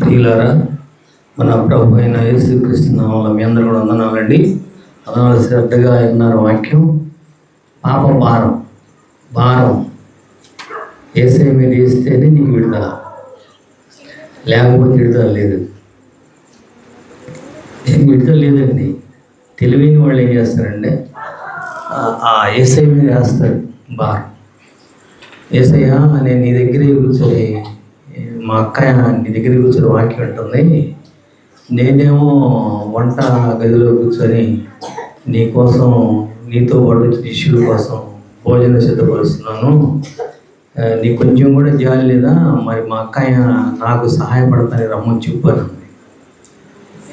ప్రియులారా, మన ప్రభు అయిన యేసుక్రీస్తు నామములో మీ అందరూ కూడా వందనాలండి. వందనాలు. శ్రద్ధగా విన్నారు వాక్యం. పాప భారం యేసయ్య మీద వేస్తేనే నీకు విడుదల, లేకపోతే విడుదల లేదు. విడుదల లేదండి. తెలివైన వాళ్ళు ఏం చేస్తారంటే యేసయ్య మీద వేస్తాడు భారం. యేసయ్య, నేను నీ దగ్గరే కూర్చొని, మా అక్కయ్య నీ దగ్గర కూర్చొని వాక్యం ఉంటుంది, నేనేమో వంట గదిలో కూర్చొని నీకోసం, నీతో పాటు శిష్యుల కోసం భోజనం సిద్ధపరుస్తున్నాను, నీకు కొంచెం కూడా జాలి లేదా? మరి మా అక్కయ్య నాకు సహాయపడతానని రమ్మని చెప్పాను.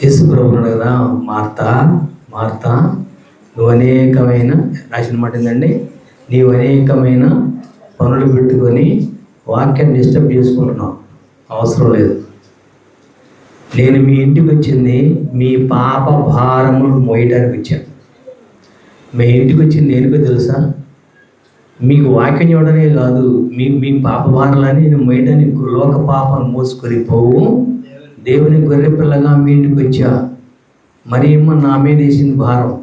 యేసు ప్రభువున్నాడు కదా, మార్తా నువ్వు అనేకమైన, రాసిన మాట ఏంటండి, నీవు అనేకమైన పనులు పెట్టుకొని వాక్యాన్ని డిస్టర్బ్ చేసుకుంటున్నావు, అవసరం లేదు. నేను మీ ఇంటికి వచ్చింది మీ పాప భారములు మోయడానికి వచ్చాను. మీ ఇంటికి వచ్చింది దేనికో తెలుసా? మీకు వాక్యం చూడడమే కాదు, మీ పాప భారాలని నేను మోయడానికి, లోక పాపను మోసుకొని పోవు దేవుని గొర్రె పిల్లగా మీ ఇంటికి వచ్చా. మరి ఏమో నా మీద వేసింది భారం,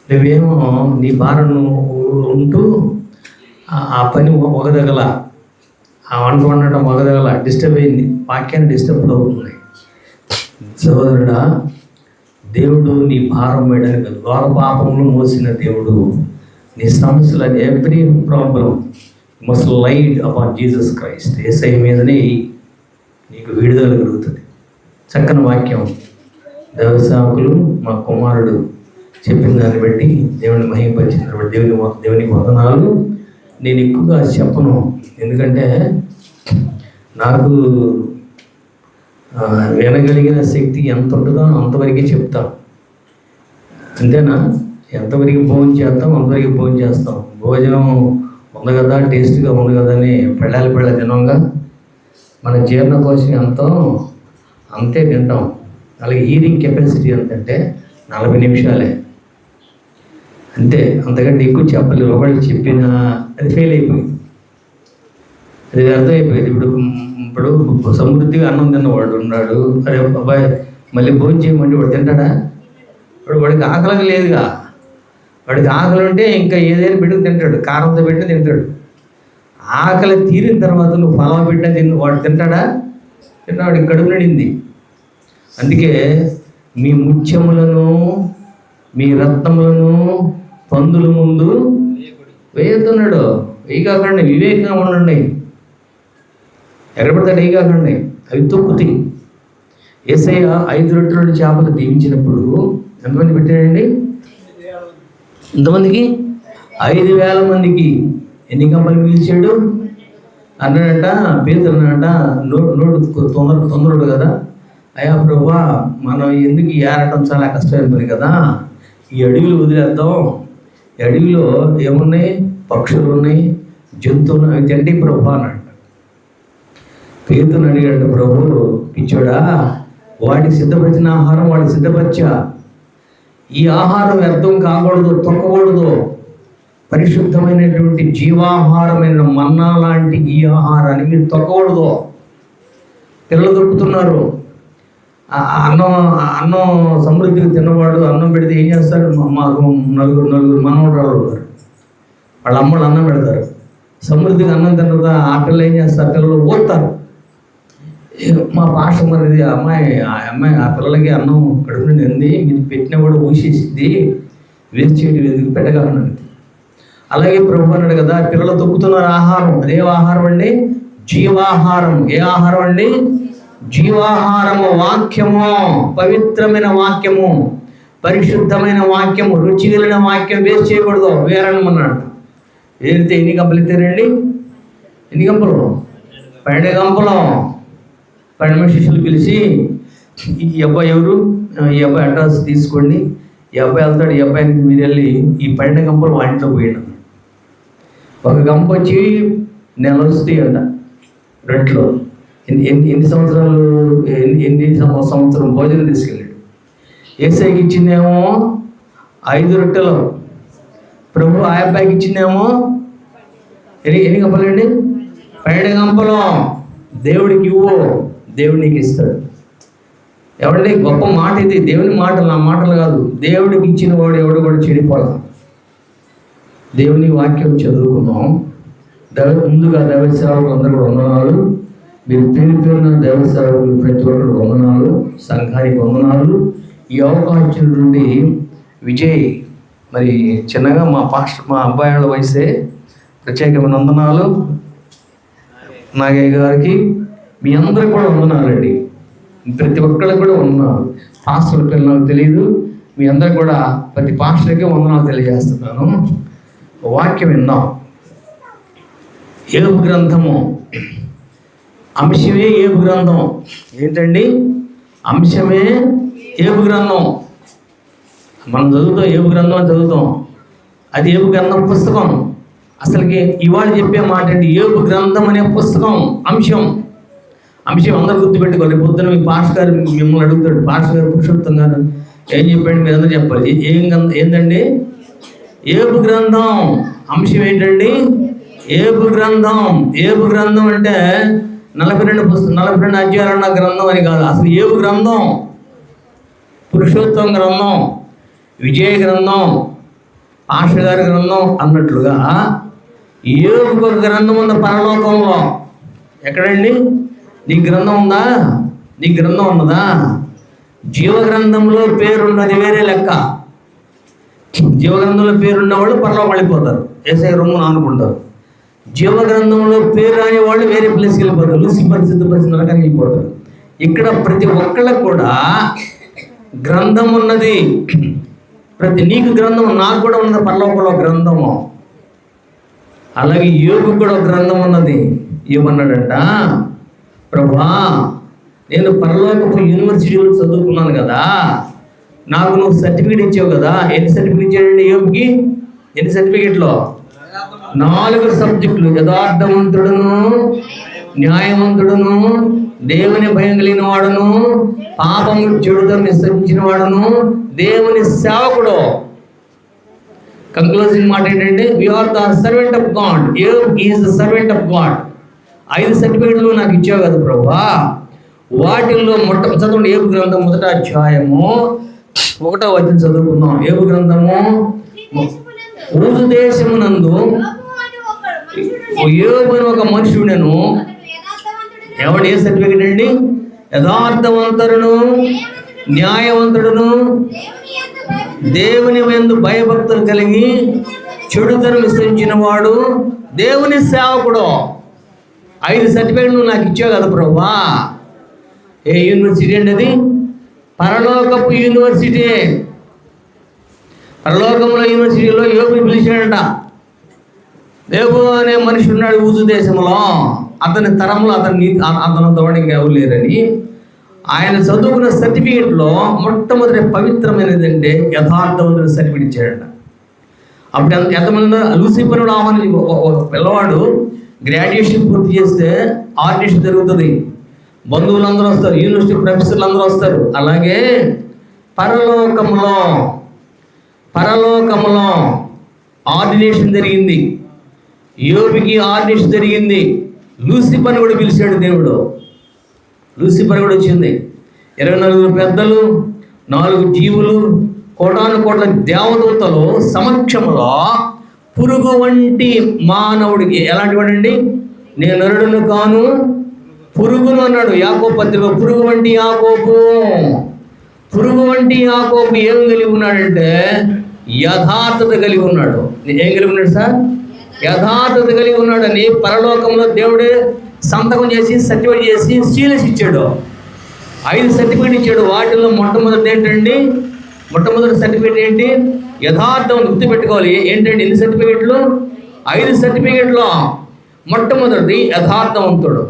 నువ్వేమో నీ భారం ఉంటూ ఆ పని ఒకదగల, ఆ వంట వండటం ఒకదగల, డిస్టర్బ్ అయింది, వాక్యాన్ని డిస్టర్బ్ అవుతుంది. సహోదరుడా, దేవుడు నీ భారం వేయడానికి, లోక పాపములు మోసిన దేవుడు నీ సమస్యలు, every problem must light upon Jesus Christ. Yesayya మీదనే నీకు విడుదల కలుగుతుంది. చక్కని వాక్యం దేవసేవకులు, మా కుమారుడు చెప్పిన దాన్ని బట్టి, దేవుని మహిమపరిచిన దాన్ని బట్టి దేవునికి వందనాలు. నేను ఎక్కువగా చెప్పను, ఎందుకంటే నాకు వినగలిగిన శక్తి ఎంత ఉంటుందో అంతవరకే చెప్తాం. అంతేనా? ఎంతవరకు భోజనం చేస్తాం అంతవరకు భోజనం చేస్తాం. భోజనం ఉంది కదా, టేస్ట్గా ఉంది కదా అని పెళ్ళ తినంగా మన జీర్ణకోశం ఎంతో అంతే తింటాం. అలాగే హీరింగ్ కెపాసిటీ ఎంతంటే 40 నిమిషాలే, అంతే, అంతకంటే ఎక్కువ చెప్పలేదు. ఒకళ్ళు చెప్పినా అది ఫెయిల్ అయిపోయింది, అది అర్థమైపోయింది. ఇప్పుడు సమృద్ధిగా అన్నం తిన్నవాడు ఉన్నాడు, అరే అబ్బాయి మళ్ళీ భోజనం చేయమంటే వాడు తింటాడా? వాడికి ఆకలిగా లేదుగా. వాడికి ఆకలి ఉంటే ఇంకా ఏదైనా పెట్టుకు తింటాడు, కారంతో పెట్టిన తింటాడు. ఆకలి తీరిన తర్వాత నువ్వు ఫలం పెట్టిన వాడు తింటాడా? వాడికి కడుపు నిండింది. అందుకే మీ ముత్యములను, మీ రత్నములను పందుల ముందు వేయుతున్నాడు. వెయ్యి కాకండి, వివేకంగా ఉండండి. ఎగరబడతాడు, వెయ్యి కాకండి, అవి తొక్కుతాయి. యేసయ్య 5 రొట్టెలు 2 చేపలు దీవించినప్పుడు ఎంతమంది పెట్టాడండి? ఎంతమందికి? 5,000 మందికి. ఎన్ని గంపలు మిగిల్చాడు అన్నాడట. పేతురు అన్నాడట, నోడు తొందరడు కదా, అయ్యా ప్రభువా, మనం ఎందుకు ఏరటం చాలా కష్టమైపోయింది కదా, ఈ అడవిలో వదిలేద్దాం. ఈ అడవిలో ఏమున్నాయి? పక్షులు ఉన్నాయి, జంతువులు, అవి తింటే ప్రభు అన్నాడు. పేతురుని అడిగాడు, ప్రభు పిచ్చోడా, వాడికి సిద్ధపరిచిన ఆహారం వాడికి సిద్ధపరిచా, ఈ ఆహారం వ్యర్థం కాకూడదు, తొక్కకూడదు. పరిశుద్ధమైనటువంటి జీవాహారమైన మన్నా లాంటి ఈ ఆహారాన్ని మీరు తొక్కకూడదు. పిల్లలు దొరుకుతున్నారు. అన్నం సమృద్ధిగా తిన్నవాడు అన్నం పెడితే ఏం చేస్తారు? మాకు నలుగురు మనవరాలు ఉన్నారు, వాళ్ళ అమ్మలు అన్నం పెడతారు. సమృద్ధిగా అన్నం తిన్నదా ఆ పిల్లలు ఏం చేస్తారు? పిల్లలు ఓడతారు. మా పాష మరిది అమ్మాయి ఆ పిల్లలకి అన్నం కడుపు నుండి ఉంది, మీరు పెట్టినా కూడా ఊసేసిద్ది, వేస్ట్ చేయడం ఎందుకు, పెట్టగలనండి. అలాగే ప్రభు అన్నాడు కదా, పిల్లలు తొక్కుతున్నారు ఆహారం. అదే ఆహారం అండి, జీవాహారం. ఏ ఆహారం అండి? జీవాహారము, వాక్యము, పవిత్రమైన వాక్యము, పరిశుద్ధమైన వాక్యము, రుచి కలిగిన వాక్యం వేస్ట్ చేయకూడదు. వేరనమన్నాడు. వేరితే ఎన్ని గంపలు ఎత్తారండి? ఎన్ని గంపలు? 12 గంపలు. 12 శిష్యులు పిలిచి, ఈ అబ్బాయి ఎవరు? ఈ అబ్బాయి అడ్రస్ తీసుకోండి, ఈ అబ్బాయి వెళ్తాడు, ఈ అబ్బాయికి మీరు వెళ్ళి ఈ 12 గంపలు వాటిలో పోయాడు. ఒక గంప వచ్చి నెల వస్తాయి అంట రొట్టెలో. ఎన్ని సంవత్సరాలు, ఎన్ని సంవత్సరం భోజనం తీసుకెళ్ళాడు. యేసయ్యకి ఇచ్చిందేమో 5 రొట్టెలు, ప్రభు ఆ అబ్బాయికి ఇచ్చిందేమో ఎన్ని గంపలండి? 12 గంపలు. దేవుడికి ఇవ్వు, దేవుడు నీకు ఇస్తాడు. ఎవరి గొప్ప మాట ఇది, దేవుని మాటలు, నా మాటలు కాదు. దేవుడికి ఇచ్చిన వాడు ఎవడు కూడా చెడిపోలా. దేవుని వాక్యం చదువుకున్నాం. ముందుగా దైవ సేవకులు అందరూ కూడా వందనాలు. మీరు పేరు పేరున దైవ సేవకులు ప్రతి ఒక్కరు వందనాలు, సంఘానికి వందనాలు. ఈ అవకాశం నుండి విజయ్ మరి చిన్నగా మా అబ్బాయి వాళ్ళ వయసే ప్రత్యేకమైన వందనాలు. నాగయ్య గారికి మీ అందరికి కూడా వందనాలండి. ప్రతి ఒక్కరికి కూడా వందనాలు. పాస్టర్ పేరు నాకు తెలియదు, మీ అందరికి కూడా ప్రతి పాస్టర్కి వందనాలు తెలియజేస్తున్నాను. వాక్యం విందాం. యోబు గ్రంథము అంశమే యోబు గ్రంథం. ఏంటండి? అంశమే యోబు గ్రంథం. మనం చదువుతాం, యోబు గ్రంథం అని చదువుతాం. అది యోబు గ్రంథం పుస్తకం. అసలుకి ఇవాళ చెప్పే మాట అండి, యోబు గ్రంథం అనే పుస్తకం అంశం. అందరూ గుర్తుపెట్టుకోవాలి. పొద్దున మీ పాస్టర్ గారు మిమ్మల్ని అడుగుతాడు, పాస్టర్ గారు పురుషోత్తం గారు ఏం చెప్పండి, మీరు అందరూ చెప్పాలి. ఏంటండి? యోబు గ్రంథం అంశం ఏంటండి? యోబు గ్రంథం. యోబు గ్రంథం అంటే 42 అధ్యాయాలు ఉన్న గ్రంథం అని కాదు. అసలు యోబు గ్రంథం, పురుషోత్తం గ్రంథం, విజయ గ్రంథం, పాస్టర్ గారి గ్రంథం అన్నట్లుగా యోబుకు ఒక గ్రంథం ఉంది పరలోకంలో. ఎక్కడండి? నీ గ్రంథం ఉందా? నీ గ్రంథం ఉన్నదా? జీవ గ్రంథంలో పేరున్నది వేరే లెక్క. జీవ గ్రంథంలో పేరున్న వాళ్ళు పరలోకం వెళ్ళిపోతారు, ఏసై రొమ్మును అనుకుంటారు. జీవ గ్రంథంలో పేరు రాని వాళ్ళు వేరే ప్లేస్కి వెళ్ళిపోతారు, లూసిఫర్ సిద్ధపరిచిన నరకానికి వెళ్ళిపోతారు. ఇక్కడ ప్రతి ఒక్కళ్ళకు కూడా గ్రంథం ఉన్నది. నీకు గ్రంథం, నాకు కూడా ఉన్నది పరలోకంలో గ్రంథము. అలాగే యోబు కూడా గ్రంథం ఉన్నది. ఏమన్నాడంట? ప్రభా, నేను పరలోకపు యూనివర్సిటీలో చదువుకున్నాను కదా, నాకు నువ్వు సర్టిఫికేట్ ఇచ్చావు కదా. ఎన్ని సర్టిఫికేట్ ఇచ్చాడండి యోబుకి? ఎన్ని సర్టిఫికేట్లో? 4 సబ్జెక్టులు. యథార్థవంతుడును, న్యాయవంతుడును, దేవుని భయం కలిగిన వాడును, పాపము చెడుతో విసర్జించిన వాడును, దేవుని సేవకుడు. కంక్లూజింగ్ మాట ఏంటంటే, we are the servant of God. Job is the servant of God. 5 సర్టిఫికేట్లు నాకు ఇచ్చావు కదా ప్రభా. వాటిల్లో చదవండి. యోబు గ్రంథం 1వ అధ్యాయము 1వ వచనం చదువుకుందాం. యోబు గ్రంథము ఊజు దేశమునందు యోబు అని ఒక మనుషుడెను. ఎవడు? ఏ సర్టిఫికేట్ అండి? యథార్థవంతుడును, న్యాయవంతుడును, దేవుని యందు భయభక్తులు కలిగి చెడుతనం విసరించిన వాడు, దేవుని సేవకుడు. 5 సర్టిఫికేట్లు నాకు ఇచ్చావు కదా ప్రభా. ఏ యూనివర్సిటీ అండి అది? పరలోకపు యూనివర్సిటీ. పరలోకంలో యూనివర్సిటీలో యోబుని పిలిచాడంట. యోబు అనే మనిషి ఉన్నాడు ఊజు దేశంలో. అతని తరంలో అతను తోడు ఇంకా ఎవరు లేరని ఆయన చదువుకున్న సర్టిఫికేట్లో మొట్టమొదటి పవిత్రమైనది అంటే యథార్థవంతుడు సర్టిఫికేట్ ఇచ్చాడంట. అప్పుడు ఎంతమంది లూసిఫర్ ఆహ్వాని పిల్లవాడు గ్రాడ్యుయేషన్ పూర్తి చేస్తే ఆర్డినేషన్ జరుగుతుంది. బంధువులు అందరూ వస్తారు, యూనివర్సిటీ ప్రొఫెసర్లు అందరూ వస్తారు. అలాగే పరలోకములో ఆర్డినేషన్ జరిగింది. యోబుకి ఆర్డినేషన్ జరిగింది. లూసిఫర్ని కూడా పిలిచాడు దేవుడు. లూసిఫర్ కూడా వచ్చింది. 24 పెద్దలు, 4 జీవులు, కోటాను కోట్ల దేవదూతలు సమక్షంలో పురుగు వంటి మానవుడికి, ఎలాంటి వాడండి? నేను నరుడును కాను, పురుగును అన్నాడు యాకోబు పత్రిక. పురుగు వంటి యాకోబు ఏం కలిగి ఉన్నాడంటే యథార్థత కలిగి ఉన్నాడు. ఏం కలిగి ఉన్నాడు సార్? యథార్థత కలిగి ఉన్నాడని పరలోకంలో దేవుడే సంతకం చేసి సర్టిఫికేట్ చేసి సీలస్ ఇచ్చాడు. 5 సర్టిఫికేట్ ఇచ్చాడు. వాటిల్లో మొట్టమొదటి ఏంటండి? మొట్టమొదటి సర్టిఫికేట్ ఏంటి? యథార్థం. గుర్తుపెట్టుకోవాలి. ఏంటండి? ఎన్ని సర్టిఫికేట్లు? 5 సర్టిఫికేట్లో మొట్టమొదటి యథార్థవంతుడు.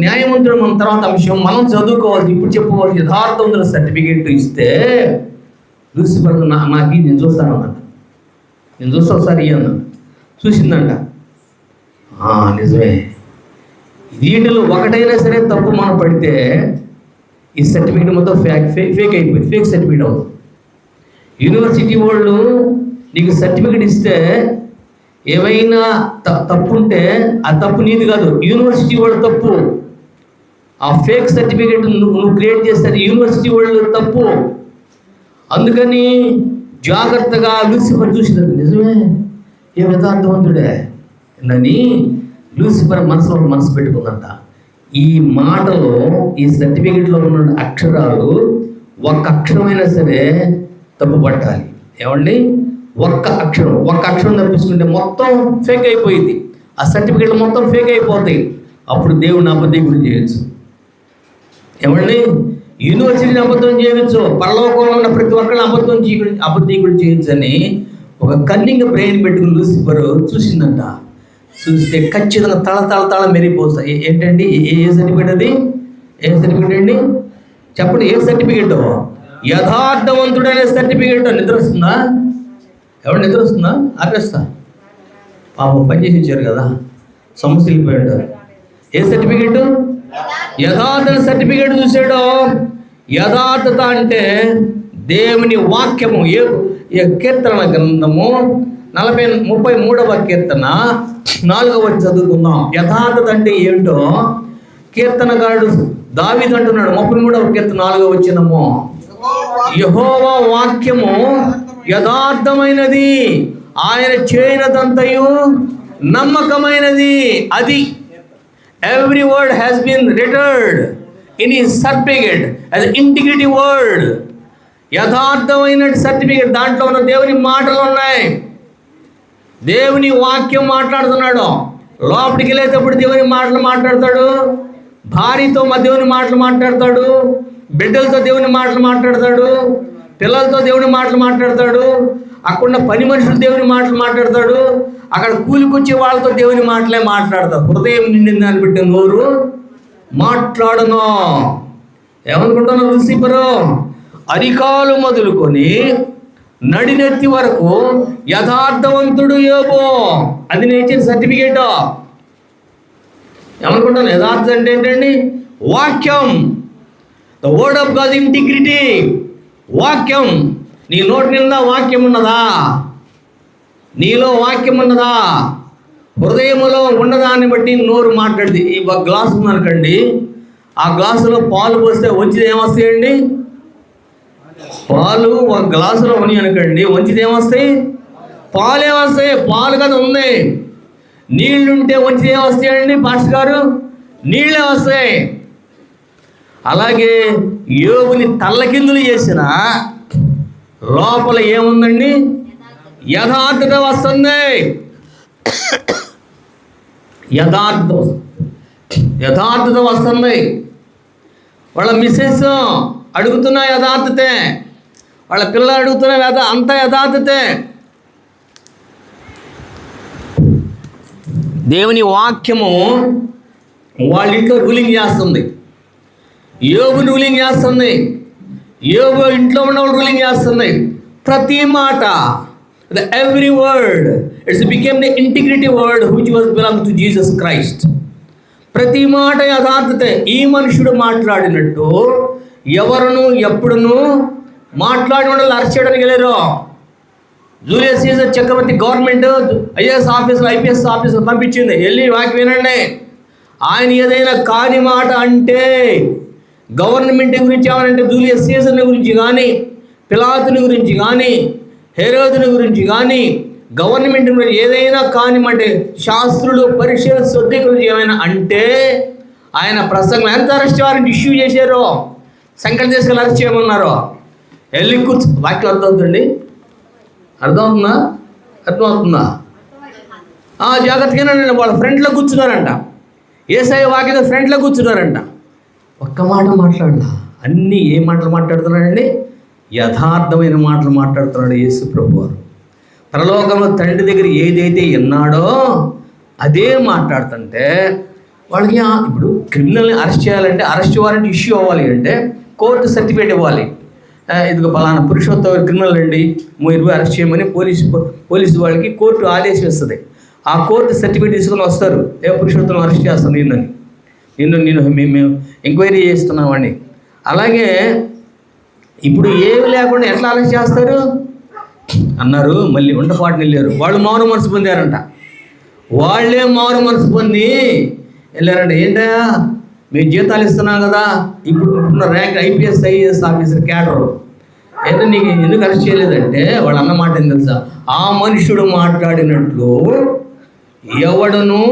న్యాయవంతుడు మన తర్వాత అంశం. మనం చదువుకోవాలి, ఇప్పుడు చెప్పుకోవాలి. యథార్థవంతుడు సర్టిఫికేట్ ఇస్తే లూసిఫర్ నాకు నేను చూస్తానన్నమాట. నేను చూస్తా ఒకసారి అన్న చూసిందంట. నిజమే, వీటిలో ఒకటైనా సరే తప్పు మనం పడితే ఈ సర్టిఫికేట్ మొత్తం ఫేక్ అయిపోయింది, ఫేక్ సర్టిఫికేట్ అవుతుంది. యూనివర్సిటీ వాళ్ళు నీకు సర్టిఫికేట్ ఇస్తే ఏమైనా తప్పు ఉంటే ఆ తప్పు నీది కాదు, యూనివర్సిటీ వాళ్ళ తప్పు. ఆ ఫేక్ సర్టిఫికేట్ నువ్వు క్రియేట్ చేస్తే యూనివర్సిటీ వాళ్ళు తప్పు. అందుకని జాగ్రత్తగా లూసిఫర్ చూసినది, నిజమే ఏ యథార్థవంతుడే అని లూసిఫర్ మనసు పెట్టుకుందంట. ఈ మాటలో ఈ సర్టిఫికేట్లో ఉన్న అక్షరాలు ఒక్క అక్షరమైనా సరే తప్పు పట్టాలి. ఏమండి, ఒక్క అక్షరం తప్పించుకుంటే మొత్తం ఫేక్ అయిపోయింది. ఆ సర్టిఫికేట్ మొత్తం ఫేక్ అయిపోతాయి. అప్పుడు దేవుడిని అబద్ధీకుడు చేయొచ్చు. ఏమండి, యూనివర్సిటీని అబద్ధం చేయవచ్చు, పరలోకంలో ఉన్న ప్రతి ఒక్కరిని అబద్ధీకుడు చేయొచ్చు అని ఒక కన్నింగ్ బ్రెయిన్ పెట్టుకుని లూసిఫర్ చూసిందంట. చూస్తే ఖచ్చితంగా తళ మెరిగిపోతాయి. ఏంటండి, ఏ సర్టిఫికేట్ అది? ఏ సర్టిఫికేట్ అండి చెప్పండి? ఏ సర్టిఫికేట్? యథార్థవంతుడనే సర్టిఫికేట్. నిద్ర వస్తుందా? ఎవరు నిద్ర వస్తుందా? ఆపేస్తా. పాపం పనిచేసి ఇచ్చారు కదా, సమస్య వెళ్ళిపోయి ఉంటారు. ఏ సర్టిఫికేట్? యథార్థ సర్టిఫికేట్ చూసాడు. యథార్థత అంటే దేవుని వాక్యము. ఏ కీర్తన గ్రంథము 33వ కీర్తన 4వ చదువుకుందాం. యథార్థత అంటే ఏంటో కీర్తనగాడు దావీదు అంటున్నాడు. 33వ కీర్తన 4వ వచనము, యెహోవా వాక్యము యథార్థమైనది, ఆయన చేయనదంతయు నమ్మకమైనది. అది every word has been written in his certificate as integrity word. యథార్థమైన సర్టిఫికేట్. దాంట్లో ఉన్న దేవుని మాటలు ఉన్నాయి. దేవుని వాక్యం మాట్లాడుతున్నాడు. లోపలికి వెళ్ళేటప్పుడు దేవుని మాటలు మాట్లాడతాడు, భార్యతో దేవుని మాటలు మాట్లాడతాడు, బిడ్డలతో దేవుని మాటలు మాట్లాడతాడు, పిల్లలతో దేవుని మాటలు మాట్లాడతాడు, అక్కడ పని మనుషులు దేవుని మాటలు మాట్లాడతాడు, అక్కడ కూలికొచ్చే వాళ్ళతో దేవుని మాటలే మాట్లాడతాడు. హృదయం నిండిన దాన్ని బట్టి నోరు మాట్లాడను. ఏమనుకుంటున్నావు లూసిఫరు? అరికాలు మొదలుకొని నడినెత్తి వరకు యథార్థవంతుడు యోబు. అది నేను ఇచ్చిన సర్టిఫికేట్. ఏమనుకుంటాను? యథార్థం అంటే ఏంటండి? వాక్యం. The word of God integrity. వాక్యం. నీ నోటి నిండా వాక్యం ఉన్నదా? నీలో వాక్యం ఉన్నదా? హృదయములో ఉన్నదాన్ని బట్టి నోరు మాట్లాడింది. ఈ గ్లాసు ఉందనుకోండి, ఆ గ్లాసులో పాలు పోస్తే వంచిది ఏమొస్తాయండి? పాలు ఒక గ్లాసులో ఉన్నాయి అనుకోండి, వంచిది ఏమొస్తాయి? పాలు ఏమొస్తాయి? పాలు కదా ఉంది. నీళ్లుంటే వంచిది ఏమొస్తాయండి పాస్టర్ గారు? నీళ్ళే వస్తాయి. అలాగే యోబుని తల్లకిందులు చేసిన లోపల ఏముందండి? యథార్థత వస్తుంది. యథార్థత వస్తుంది. వాళ్ళ మిస్సెస్ అడుగుతున్న యథార్థతే, వాళ్ళ పిల్లలు అడుగుతున్న అంత యథార్థతే. దేవుని వాక్యము వాళ్ళ ఇంట్లో రూలింగ్ చేస్తుంది. యోబుని రూలింగ్ చేస్తుంది. యోబు ఇంట్లో ఉన్నవాడు రూలింగ్ చేస్తుంది. ప్రతి మాట, every word, it's became the integrity word which was belong to Jesus Christ. ప్రతి మాట యథార్థతే. ఈ మనుషుడు మాట్లాడినట్టు ఎవరును ఎప్పుడును మాట్లాడిన వాళ్ళు అరెస్ట్ చేయడానికి వెళ్ళారు. జూలియస్ సీజర్ చక్రవర్తి government IAS officer IPS officer పంపించింది, వెళ్ళి వాక్యం వినండి. ఆయన ఏదైనా కాని మాట అంటే, గవర్నమెంట్ గురించి ఏమనంటే జూలియస్ సీజర్ని గురించి కానీ, పిలాతుని గురించి కానీ, హెరోదుని గురించి కానీ, గవర్నమెంట్ గురించి ఏదైనా కానిమంటే, శాస్త్రులు పరీక్షలు సొద్ది గురించి ఏమైనా అంటే ఆయన ప్రసంగం ఎంత అరెస్ట్ వారెంట్ ఇష్యూ చేశారో, సంకట తీసుకెళ్ళి అరెస్ట్ చేయమన్నారో, వెళ్ళి కూర్చో. వాక్యం అర్థమవుతుంది? అర్థమవుతుందా? జాగ్రత్తగా వాళ్ళ ఫ్రంట్లో కూర్చున్నారంట. యేసయ్య వాక్యం ఫ్రంట్లో కూర్చున్నారంట. ఒక్క మాట మాట్లాడలా, అన్నీ ఏ మాటలు మాట్లాడుతున్నాడండి? యథార్థమైన మాటలు మాట్లాడుతున్నాడు యేసు ప్రభువారు. పరలోకంలో తండ్రి దగ్గర ఏదైతే విన్నాడో అదే మాట్లాడుతుంటే వాళ్ళకి ఇప్పుడు క్రిమినల్ని అరెస్ట్ చేయాలంటే అరెస్ట్ వారెంట్ ఇష్యూ అవ్వాలి అంటే కోర్టు సర్టిఫికేట్ ఇవ్వాలి. ఇదిగో పలానా పురుషోత్తమ క్రిమినల్ అండి, మీరు అరెస్ట్ చేయమని పోలీసు వాళ్ళకి కోర్టు ఆదేశం ఇస్తుంది. ఆ కోర్టు సర్టిఫికేట్ తీసుకొని వస్తారు, ఏ పురుషోత్తమ అరెస్ట్ చేస్తాను నిన్ను మేము ఎంక్వైరీ చేస్తున్నామండి. అలాగే ఇప్పుడు ఏమి లేకుండా ఎట్లా అరెస్ట్ చేస్తారు అన్నారు. మళ్ళీ ఉండపాటుని వెళ్ళారు. వాళ్ళు మౌన మనసు పొందారంట. వాళ్ళే మారు మనసు పొంది వెళ్ళారంటే, ఏంటయ్యా మేము జీతాలు ఇస్తున్నాం కదా, ఇప్పుడు rank IPS IAS officer cadre, అయితే నీకు ఎందుకు అరెస్ట్ చేయలేదంటే వాళ్ళు అన్న మాట ఏం తెలుసా, ఆ మనుషుడు మాట్లాడినట్లు ఎవడును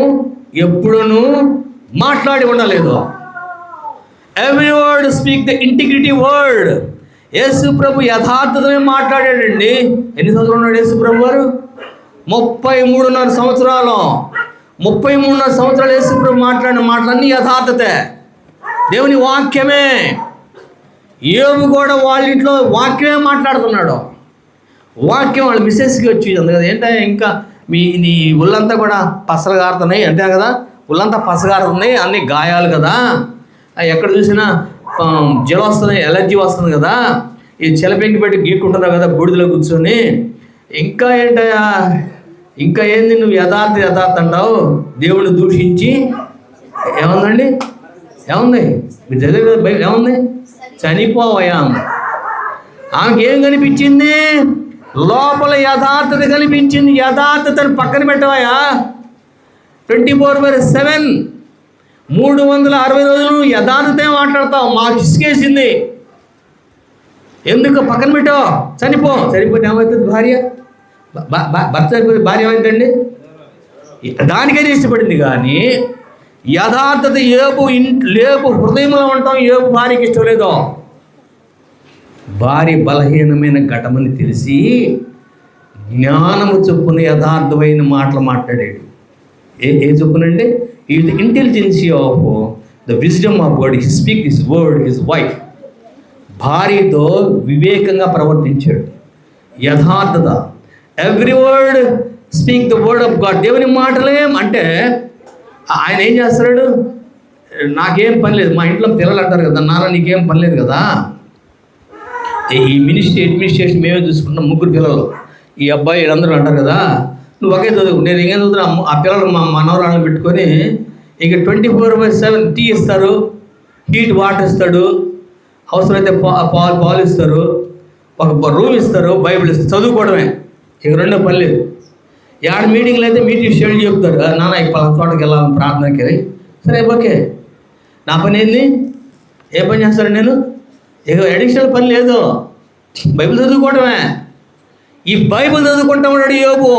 ఎప్పుడును మాట్లాడి ఉండలేదు. Every word speak the integrity word. Yesu ప్రభు యథార్థమే మాట్లాడాడండి. ఎన్ని సంవత్సరాలు ఉన్నాడు యేసు ప్రభు వారు? 33.5 సంవత్సరాలు. 33.5 సంవత్సరాలు యేసు ప్రభు మాట్లాడిన మాటలన్నీ యథార్థతే, దేవుని వాక్యమే. యోబు కూడా వాళ్ళ ఇంట్లో వాక్యమే మాట్లాడుతున్నాడు. వాక్యం వాళ్ళ మిస్సెస్కి వచ్చి ఉంది కదా, ఏంటంటే ఇంకా నీ ఒళ్ళంతా కూడా పసలు కారుతున్నాయి అంతే కదా, ఒళ్ళంతా పసగారుతున్నాయి, అన్ని గాయాలు కదా, ఎక్కడ చూసినా జల వస్తున్నాయి, ఎలర్జీ వస్తుంది కదా, ఈ చెలపెంకి పెట్టి గీక్కుంటున్నావు కదా బూడిదలో కూర్చొని, ఇంకా ఏంటయ్యా, ఇంకా ఏంది నువ్వు యథార్థ అంటావు, దేవుడిని దూషించి. ఏముందండి, ఏముంది మీరు చదివే భయం ఏముంది? చనిపోవయా. ఆమెకేం కనిపించింది? లోపల యథార్థత కనిపించింది. యథార్థతను పక్కన పెట్టవయా. 24/7 360 రోజులు యథార్థతే మాట్లాడతావు. మాకు ఇసుకేసింది, ఎందుకు పక్కన పెట్టావు? సరిపోతే ఏమవుతుంది? భర్త సరిపోతే భార్య ఏమైందండి? దానికైనా ఇష్టపడింది. కానీ యథార్థత లేపు హృదయంలో ఉంటాం. ఏబు భార్యకి ఇష్టం లేదో. భార్య బలహీనమైన ఘటమని తెలిసి జ్ఞానము చొప్పున యథార్థమైన మాటలు మాట్లాడాడు. ఏ చొప్పునంటే, ఈ the intelligency of the wisdom of God he speak his word his wife. భార్యతో వివేకంగా ప్రవర్తించాడు. యథార్థత. Every word speak the word of God. దేవుని మాటలే అంటే ఆయన ఏం చేస్తాడు? నాకేం పని లేదు, మా ఇంట్లో పిల్లలు అంటారు కదా, నాన్న నీకేం పని లేదు కదా, ఈ అడ్మినిస్ట్రేషన్ మేమే చూసుకుంటాం, 3 పిల్లలు, ఈ అబ్బాయి వీళ్ళందరూ అంటారు కదా, నువ్వు ఒకే చదువు, నేను ఇంకేం చదువుతున్నా. ఆ పిల్లలు మా మనవరాలను పెట్టుకొని ఇక 24/7 టీ ఇస్తారు, హీట్ వాటర్ ఇస్తాడు, అవసరమైతే పాలు ఇస్తారు, ఒక రూమ్ ఇస్తారు, బైబిల్ ఇస్తారు, చదువుకోవడమే. ఇక రెండో పని లేదు. ఏడు మీటింగ్లు అయితే మీటింగ్ షెడ్యూల్ చెప్తారు, నాన్న ఈ పలానా చోటకి వెళ్ళాలని ప్రార్థనకి. సరే ఓకే, నా పని ఏంది? ఏ పని చేస్తాను నేను? ఇక అడిషనల్ పని లేదు, బైబిల్ చదువుకోవడమే. ఈ బైబిల్ చదువుకుంటూ ఉన్నాడు యోబు.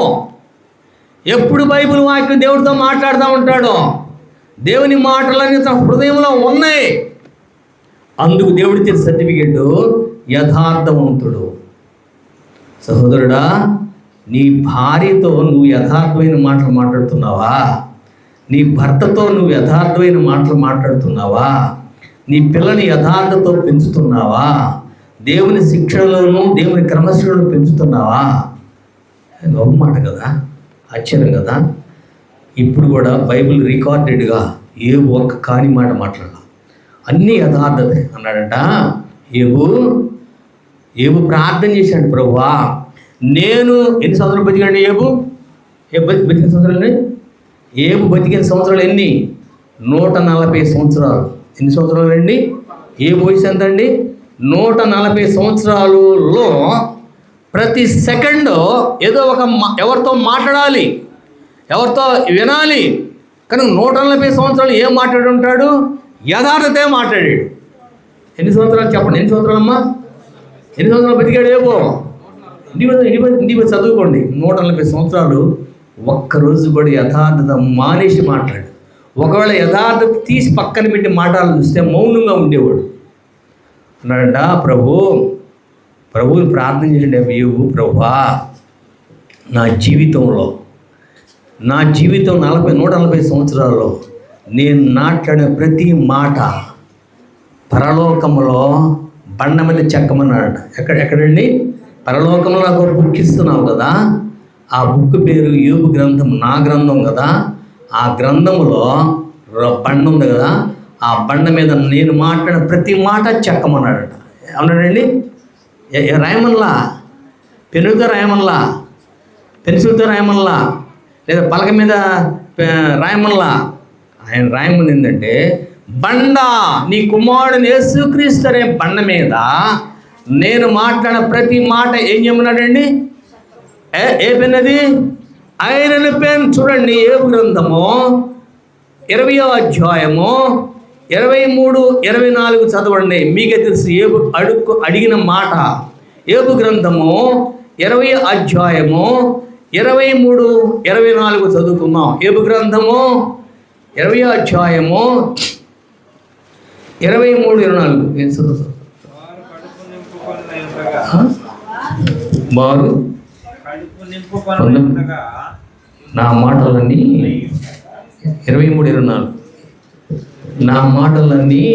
ఎప్పుడు బైబిల్ వాక్యం దేవుడితో మాట్లాడుతూ ఉంటాడు. దేవుని మాటలన్నీ తన హృదయంలో ఉన్నాయి. అందుకు దేవుడి చేసే సర్టిఫికెట్ యథార్థవంతుడు. సహోదరుడా, నీ భార్యతో నువ్వు యథార్థమైన మాటలు మాట్లాడుతున్నావా? నీ భర్తతో నువ్వు యథార్థమైన మాటలు మాట్లాడుతున్నావా? నీ పిల్లని యథార్థతో పెంచుతున్నావా? దేవుని శిక్షణలోనూ దేవుని క్రమశిక్షణను పెంచుతున్నావా? గొప్ప మాట కదా, ఆశ్చర్యం కదా. ఇప్పుడు కూడా బైబిల్ రికార్డెడ్గా ఏ ఒక్క కాని మాట మాట్లాడాల, అన్నీ యథార్థతే అన్నాడట. ఏబు ప్రార్థన చేశాడు, ప్రభువా నేను ఎన్ని సంవత్సరాలు బతికాడు ఏబు? బతికిన సంవత్సరాలు ఏబు బతికిన సంవత్సరాలు ఎన్ని? 140 సంవత్సరాలు. ఎన్ని సంవత్సరాలు అండి? ఏబు వయసు ఎంత అండి? 140 సంవత్సరాలలో ప్రతి సెకండ్ ఏదో ఒక ఎవరితో మాట్లాడాలి, ఎవరితో వినాలి. కానీ 140 సంవత్సరాలు ఏం మాట్లాడి ఉంటాడు? యథార్థతే మాట్లాడాడు. ఎన్ని సంవత్సరాలు చెప్పండి? ఎన్ని సంవత్సరాలమ్మా? ఎన్ని సంవత్సరాలు బతికాడు ఏబో? ఇంటికి చదువుకోండి. 140 సంవత్సరాలు ఒక్కరోజు కూడా యథార్థత మానేసి మాట్లాడు. ఒకవేళ యథార్థత తీసి పక్కన పెట్టి మాటలు చూస్తే మౌనంగా ఉండేవాడు. అన్నాడంట, ప్రభువుని ప్రార్థన చేయండి. ప్రభువా నా జీవితంలో 140 సంవత్సరాల్లో నేను మాట్లాడిన ప్రతి మాట పరలోకములో బండ మీద చెక్కమన్నాడు. ఎక్కడండి? పరలోకంలో నాకు ఒక బుక్ ఇస్తున్నావు కదా, ఆ బుక్ పేరు యోబు గ్రంథం, నా గ్రంథం కదా. ఆ గ్రంథంలో బండ ఉంది కదా, ఆ బండ మీద నేను మాట్లాడిన ప్రతి మాట చెక్కమన్నాడట. అవునాడండి? రాయమన్లా, పెన్నుతో రాయమన్లా, పెన్సిల్తో రాయమన్లా, లేదా పలక మీద రాయమన్లా. ఆయన రాయమని ఏంటంటే, బండ, నీ కుమారుడు యేసుక్రీస్తు అనే బండ మీద నేను మాట్లాడిన ప్రతి మాట ఏం చేయమన్నాడండి? ఏ పెన్నది? ఆయనను పేరు చూడండి. ఏబు గ్రంథము 20వ అధ్యాయము 23, 24 చదవండి. మీకే తెలుసు ఏబు అడిగిన మాట. ఏబు గ్రంథము 20వ అధ్యాయము 23, 24 చదువుకుందాం. ఏబు గ్రంథము 20వ అధ్యాయము 23, 24 ఏం చదువుతాం? వారు నా మాటలన్నీ 23, 24 నా మాటలన్నీ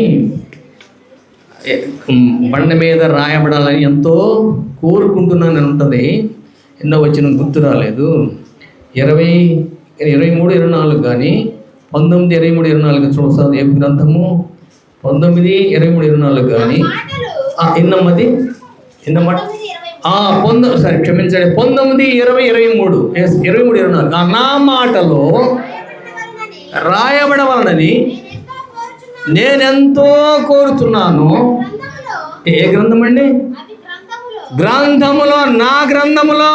బండ మీద రాయబడాలని ఎంతో కోరుకుంటున్నానని ఉంటుంది. ఎన్నో వచ్చిన గుర్తు రాలేదు. 23, 24 కానీ 19, 23, 24 చూస్తాను. ఏ గ్రంథము 19, 23, 24 కానీ ఎన్నమ్మది ఎన్నమాట సరే క్షమించండి 19, 20, 23, 23, 24 నా మాటలో రాయబడవలనని నేనెంతో కోరుతున్నాను. ఏ గ్రంథం అండి? గ్రంథములో, నా గ్రంథములో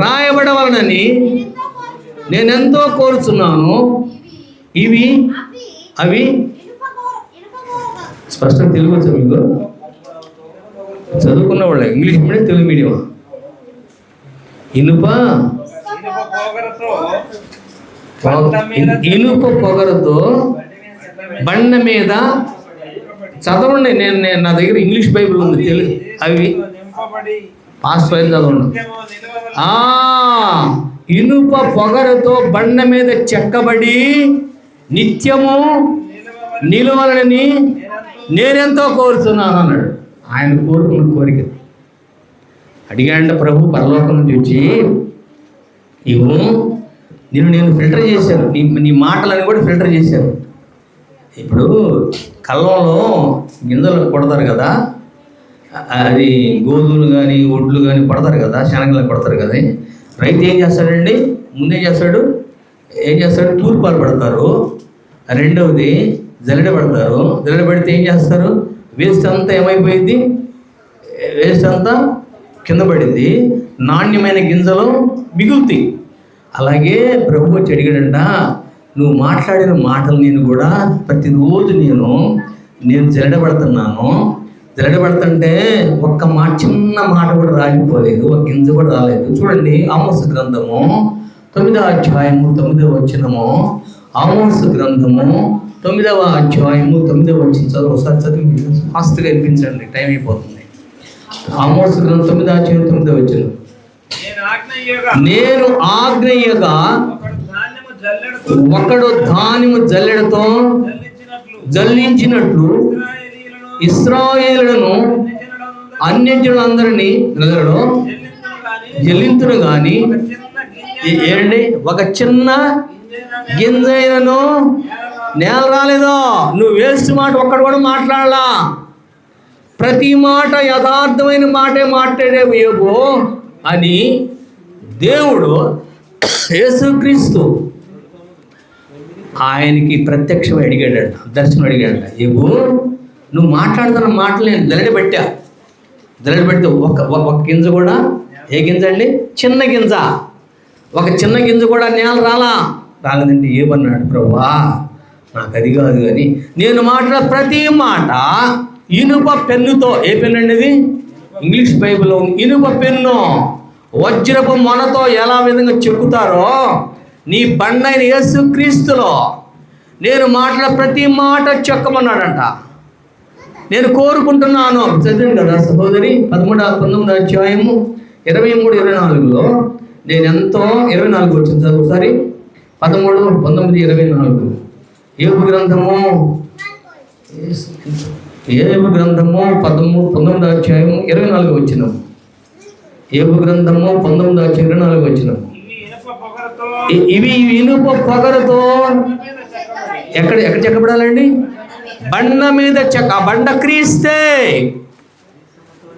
రాయబడవలనని నేనెంతో కోరుతున్నాను. ఇవి అవి స్పష్టంగా తెలుగు వచ్చా మీకు? చదువుకున్న వాళ్ళ ఇంగ్లీష్ మీడియం, తెలుగు మీడియం? ఇనుప పొగరుతో బండ మీద చదవండి. నేను నా దగ్గర ఇంగ్లీష్ బైబిల్ ఉంది, తెలుగు అవి పాస్ట్ ఫైల్ చదవండి. ఇనుప పొగరుతో బండ మీద చెక్కబడి నిత్యము నిలవాలని నేనెంతో కోరుతున్నాను అన్నాడు. ఆయన కోరుకున్న కోరిక అడిగాండ ప్రభు పరలోకం నుంచి వచ్చి, ఇవ్వు నేను ఫిల్టర్ చేశాను, నీ మాటలని కూడా ఫిల్టర్ చేశాను. ఇప్పుడు కళ్ళంలో గింజలు కొడతారు కదా, అది గోధుమలు కానీ ఒడ్లు కానీ కొడతారు కదా, శనగలు కొడతారు కదా. రైతు ఏం చేస్తాడండి? ముందేం చేస్తాడు? తూర్పాలు పడతారు. రెండవది జల్లెడ పడతారు. జల్లెడ పడితే ఏం చేస్తారు? వేస్ట్ అంతా ఏమైపోయింది? వేస్ట్ అంతా కింద పడింది, నాణ్యమైన గింజలు మిగులుతాయి. అలాగే ప్రభు వచ్చి అడిగాడంట, నువ్వు మాట్లాడిన మాటలు నేను కూడా ప్రతిరోజు నేను జల్లెడబడుతున్నాను. జల్లెడబడుతుంటే ఒక్క మాట, చిన్న మాట కూడా రాలిపోలేదు, ఒక గింజ కూడా రాలేదు. చూడండి ఆమోసు గ్రంథము 9వ అధ్యాయము 9వ వచనము. ఆమోసు గ్రంథము 9వ అధ్యాయము 9వ వచనం చదువు. ఒకసారి చదివి ఫాస్ట్గా వినిపించండి, టైం అయిపోతుంది. ఆమోసు గ్రంథం 9వ అధ్యాయం 9వ వచనం. నేను ఆజ్ఞయ్యగా ఒకడు ధాన్యము జల్లెడతో జల్లించినట్లు ఇశ్రాయేలును అన్యజనులందరినీ నెలలో జల్లింతును గాని ఏంటండి ఒక చిన్న గింజైనను నేల రాలేదో. నువ్వు వేస్ట్ మాట ఒక్కడు కూడా మాట్లాడలా. ప్రతి మాట యథార్థమైన మాటే మాట్లాడేవు ఏవో అని దేవుడు యేసుక్రీస్తు ఆయనకి ప్రత్యక్షం అడిగాడట, దర్శనం అడిగాడట. ఏవో నువ్వు మాట్లాడుతున్న మాటలు నేను జల్లెడబెట్టా. జల్లెడబెడితే ఒక గింజ కూడా, ఏ గింజ అండి? చిన్న గింజ, ఒక చిన్న గింజ కూడా నేల రాలేదండి. ఏమన్నాడు ప్రభువా? నాకు అది కాదు కానీ నేను మాట్లాడే ప్రతి మాట ఇనుప పెన్నుతో. ఏ పెన్ను అండి ఇది? ఇంగ్లీష్ బైబిల్లో ఇనుప పెన్ను వజ్రపు మొనతో ఎలా విధంగా చెక్కుతారో నీ బండైన యేసుక్రీస్తులో నేను మాట్లాడే ప్రతి మాట చెక్కమన్నాడంట. నేను కోరుకుంటున్నాను. చదివాను కదా సహోదరి 19వ అధ్యాయము 23, 24లో నేను ఎంతో 24 వచ్చింది చదువు ఒకసారి. 13, 19, 24 ఏబు గ్రంథము 19వ అధ్యాయం 24 వచ్చినాం. ఏబు గ్రంథము 19వ అధ్యాయం 24 వచ్చినాం. ఇవి ఇనుప పొగరుతో ఎక్కడ చెక్కబడాలండి? బండ మీద చెక్క. బండ క్రీస్తే.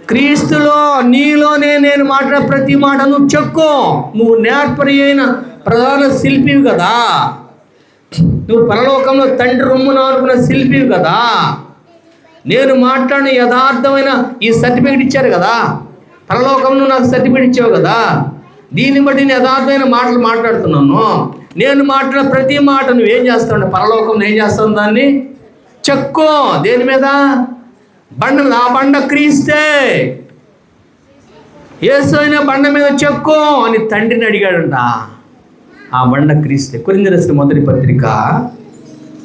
క్రీస్తులో నీలోనే నేను మాట్లాడే ప్రతి మాట నువ్వు చెక్కు. నువ్వు నేర్పరి అయిన ప్రధాన శిల్పివి కదా. నువ్వు పరలోకంలో తండ్రి రొమ్మున అనుకున్న శిల్పివి కదా. నేను మాట్లాడిన యథార్థమైన ఈ సర్టిఫికెట్ ఇచ్చారు కదా, పరలోకంలో నాకు సర్టిఫికెట్ ఇచ్చావు కదా. దీన్ని బట్టి నేను యథార్థమైన మాటలు మాట్లాడుతున్నాను. నేను మాట్లాడే ప్రతి మాట నువ్వేం చేస్తావు? పరలోకం ఏం చేస్తాను? దాన్ని చెక్కో. దేని మీద? బండ మీద. ఆ బండ క్రీస్తే. యేసు అయిన బండ మీద చెక్కో అని తండ్రిని అడిగాడంట. ఆ బండ క్రీస్తే. కొరింథీయులకు రాసిన మొదటి పత్రిక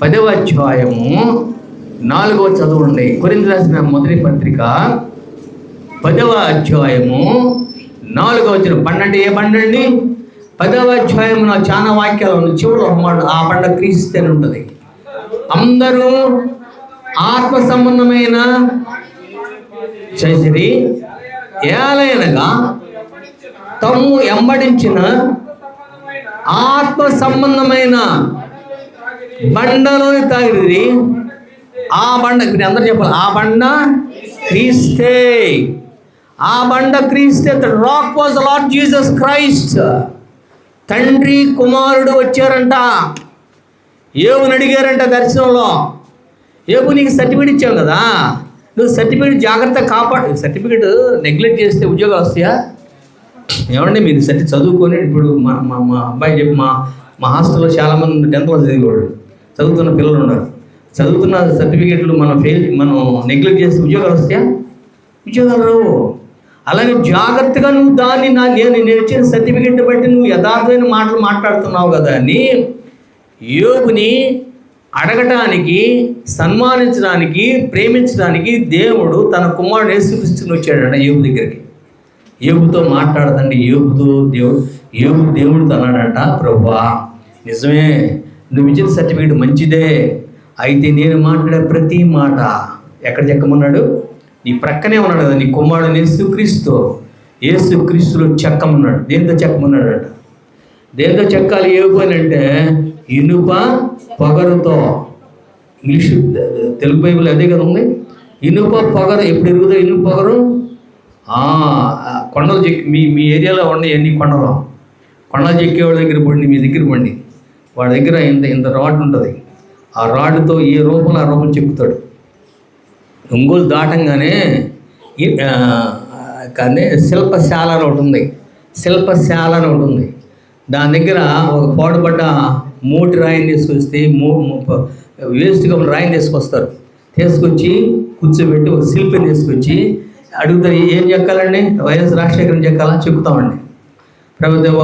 10వ అధ్యాయము 4వ చదవండి. కొరింథీయులకు రాసిన మొదటి పత్రిక 10వ అధ్యాయము 4వ వచనం. బండ అంటే ఏ బండ అండి? 10వ అధ్యాయంలో చాలా వాక్యాలు ఉన్నాయి. చివరిలో ఆ బండ క్రీస్తే అని ఉంటుంది. అందరూ ఆత్మ సంబంధమైన చరిత్రి ఏలయనగా తమ్ము ఎంబడించిన ఆత్మ సంబంధమైన బండలోని తాగిరి. ఆ బండ, అందరూ చెప్పాలి, ఆ బండ క్రీస్తే. ఆ బండ క్రీస్తే. The rock was the lord Jesus Christ. తండ్రి కుమారుడు వచ్చారంట. యోబుని అడిగారంట దర్శనంలో, యోబు నీకు సర్టిఫికేట్ ఇచ్చావు కదా, నువ్వు సర్టిఫికేట్ జాగ్రత్తగా కాపాడు. సర్టిఫికేట్ నెగ్లెక్ట్ చేస్తే ఉద్యోగాలు వస్తాయా? ఏమంటే మీరు చదువుకొని ఇప్పుడు మా అబ్బాయి చెప్పి మా హాస్టల్లో చాలామంది 10th క్లాస్ చదువుతున్న పిల్లలు ఉన్నారు. చదువుతున్న సర్టిఫికేట్లు మనం నెగ్లెక్ట్ చేస్తే ఉద్యోగాలు వస్తాయా? ఉద్యోగాలు రావు. అలాగే జాగ్రత్తగా నువ్వు దాన్ని నేను ఇచ్చిన సర్టిఫికేట్ బట్టి నువ్వు యథార్థమైన మాటలు మాట్లాడుతున్నావు కదా అని యోబుని అడగటానికి, సన్మానించడానికి, ప్రేమించడానికి దేవుడు తన కుమారుడు యేసుక్రీస్తుని వచ్చాడంట యోబు దగ్గరికి. యోబుతో మాట్లాడదండి. దేవుడితో అన్నాడంట, ప్రభువా నిజమే, నువ్వు ఇచ్చిన సర్టిఫికేట్ మంచిదే, అయితే నేను మాట్లాడే ప్రతి మాట ఎక్కడ చెక్కమన్నాడు? నీ ప్రక్కనే ఉన్నాడు కదా నీ కుమారుడు యేసుక్రీస్తులో చెక్కమన్నాడు. దేంతో చెక్కమన్నాడట? దేంతో చెక్కాలి యోబు అని అంటే ఇనుప పొగరుతో. ఇంగ్లీష్ తెలుగు బైబిల్ అదే కదా ఉంది. ఇనుప పొగరు. ఎప్పుడు ఎరుగుతుంది ఇనుప పొగరు? కొండలు మీ ఏరియాలో ఉండే ఎన్ని కొండలు చెక్కేవాడి దగ్గర బండి, మీ దగ్గర బండి, వాడి దగ్గర ఇంత రాడ్ ఉంటుంది. ఆ రాడ్తో ఏ రూపంలో ఆ రూపం చెక్కుతాడు. ఒంగోలు దాటంగానే కానీ శిల్పశాల అని ఒకటి ఉంది. దాని దగ్గర ఒక పాడుపడ్డ మోటి రాయిని తీసుకొస్తే వేస్ట్గా రాయిని తీసుకొచ్చి కూర్చోబెట్టి ఒక శిల్పిని తీసుకొచ్చి అడుగుతారు, ఏం చెక్కాలండి? వైఎస్ రాజశేఖరం చెక్కాలా? చెక్కుతామండి.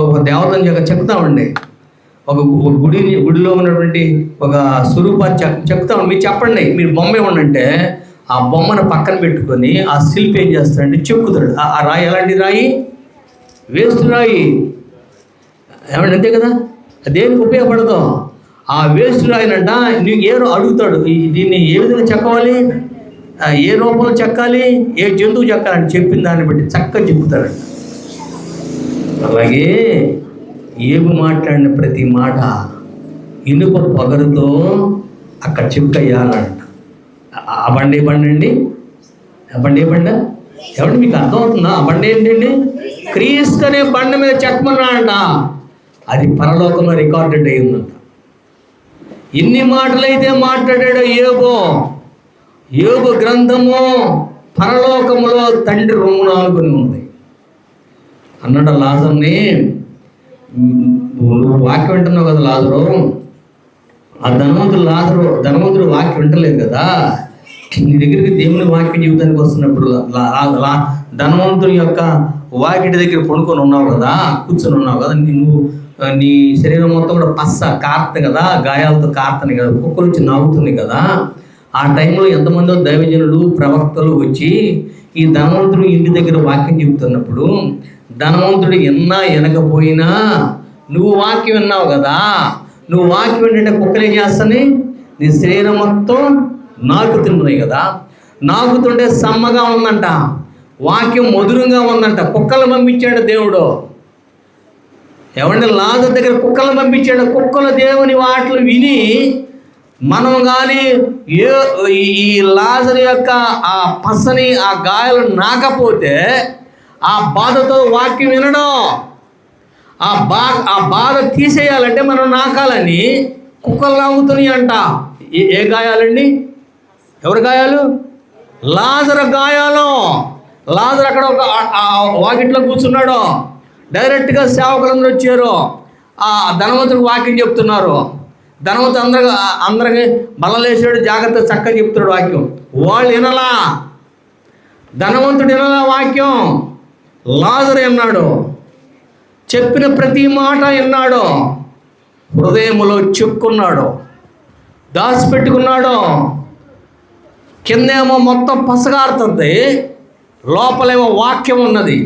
ఒక దేవతని చెక్కుతామండి. ఒక గుడిలో ఉన్నటువంటి ఒక స్వరూపాన్ని చెప్తామండి. మీరు చెప్పండి, మీరు బొమ్మ ఏమన్నంటే ఆ బొమ్మను పక్కన పెట్టుకొని ఆ శిల్పి ఏం చేస్తాడంటే చెక్కుతాడు. ఆ రాయి ఎలాంటి రాయి? వేస్ట్ రాయి. ఏమంటే అంతే కదా, దేనికి ఉపయోగపడదు. ఆ వేస్ట్ రాయినంట నీకు అడుగుతాడు, దీన్ని ఏ విధంగా చెక్కవాలి, ఏ రూపంలో చెక్కాలి, ఏ జంతువు చెక్కాలని చెప్పిన దాన్ని బట్టి చక్కగా చెప్పుతాడు. అలాగే యోబు మాట్లాడిన ప్రతి మాట ఇనుప పొగరుతో అక్కడ చెక్కయ్యాలంట. ఆ బండి అండి, ఆ బండి ఎవరి మీకు అర్థమవుతుందా? ఆ బండి ఏంటండి? క్రీస్తు అనే బండ మీద చెక్కమన్నాడంట. అది పరలోకంలో రికార్డెడ్ అయ్యిందంట. ఇన్ని మాటలైతే మాట్లాడాడో యోబు గ్రంథము పరలోకములో తండ్రి రొమ్మున ఆనుకొని ఉంది అన్నాడు. లాజర్ని, నువ్వు వాక్యం వింటున్నావు కదా లాజరు, ఆ ధనవంతుడు వాక్యం వింటలేదు కదా, నీ దగ్గరికి దేవుని వాక్యం జీవితానికి వస్తున్నప్పుడు ధనవంతుడి యొక్క వాకిటి దగ్గర పడుకొని ఉన్నావు కదా, కూర్చొని ఉన్నావు కదా, నువ్వు నీ శరీరం మొత్తం కూడా కారుతుంది కదా, గాయాలతో కారుతుంది కదా, కుక్కలు వచ్చి నాగుతుంది కదా. ఆ టైంలో ఎంతమందో దైవజనులు, ప్రవక్తలు వచ్చి ఈ ధనవంతుడు ఇంటి దగ్గర వాక్యం చెబుతున్నప్పుడు ధనవంతుడు వినకపోయినా నువ్వు వాక్యం విన్నావు కదా, నువ్వు వాక్యం ఏంటంటే కుక్కలు ఏం చేస్తాయి? నీ శరీరం మొత్తం నాకుతున్నాయి కదా, నాకుతుంటే సమ్మగా ఉందంట, వాక్యం మధురంగా ఉందంట. కుక్కలు పంపించాడు దేవుడు. ఏమంటే లాజరు దగ్గర కుక్కలను పంపించాడు. కుక్కలు దేవుని వాటిని విని మనం కానీ ఈ లాజరు యొక్క ఆ పసని, ఆ గాయాలు నాకపోతే ఆ బాధతో వాక్యం వినడం, ఆ బాధ తీసేయాలంటే మనం నాకాలని కుక్కలు లాగుతున్నాయి అంట. ఏ గాయాలండి? ఎవరి గాయాలు? లాజరు గాయాలు. లాజరు అక్కడ ఒక వాకిట్లో కూర్చున్నాడు. డైరెక్ట్గా సేవకులందరూ వచ్చారు. ఆ ధనవంతుడికి వాక్యం చెప్తున్నారు. ధనవంతుడు అందరికి బలలేసాడు, జాగ్రత్త చక్కగా చెప్తున్నాడు వాక్యం. వాళ్ళు వినలా, ధనవంతుడు వినలా వాక్యం. లాజరు విన్నాడు, చెప్పిన ప్రతి మాట విన్నాడు, హృదయములో చెప్పుకున్నాడు, దాచిపెట్టుకున్నాడు. కిందేమో మొత్తం పసగారుతుంది, లోపలేమో వాక్యం ఉన్నది.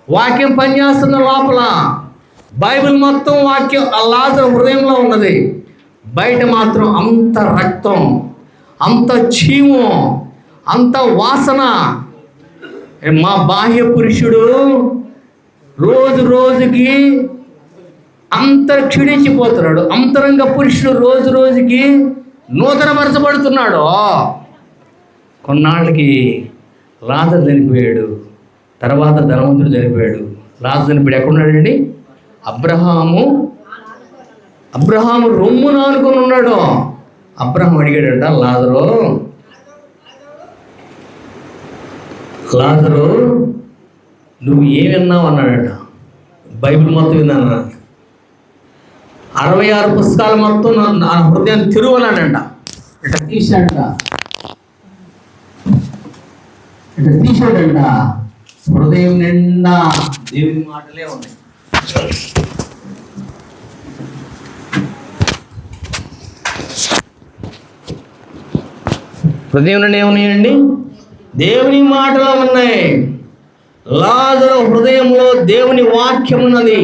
వాక్యం పనిచేస్తున్న లోపల బైబిల్ మొత్తం వాక్యం ఆ లాజరు హృదయంలో ఉన్నది. బయట మాత్రం అంత రక్తం, అంత చీము, అంత వాసన. మా బాహ్య పురుషుడు రోజు రోజుకి క్షీణించిపోతున్నాడు. అంతరంగ పురుషుడు రోజు రోజుకి నూతనపరచబడుతున్నాడు. కొన్నాళ్ళకి లాజరు చనిపోయాడు, తర్వాత ధనవంతుడు చనిపోయాడు. లాజరు చనిపోయాడు. ఎక్కడున్నాడండి? అబ్రహాము రొమ్మున అనుకుని ఉన్నాడు. అబ్రహాం అడిగాడంట, లాజరు నువ్వు ఏం విన్నావు అన్నాడట. బైబిల్ మొత్తం విన్నాను, 66 పుస్తకాలు మొత్తం నా హృదయాన్ని తిరువలాడంట. ఇట్లా తీసాడంట. హృదయం నిండా దేవుని మాటలే ఉన్నాయి. హృదయం నుండి ఏమున్నాయండి? దేవుని మాటలు ఉన్నాయి. లాజరు హృదయంలో దేవుని వాక్యం ఉన్నది.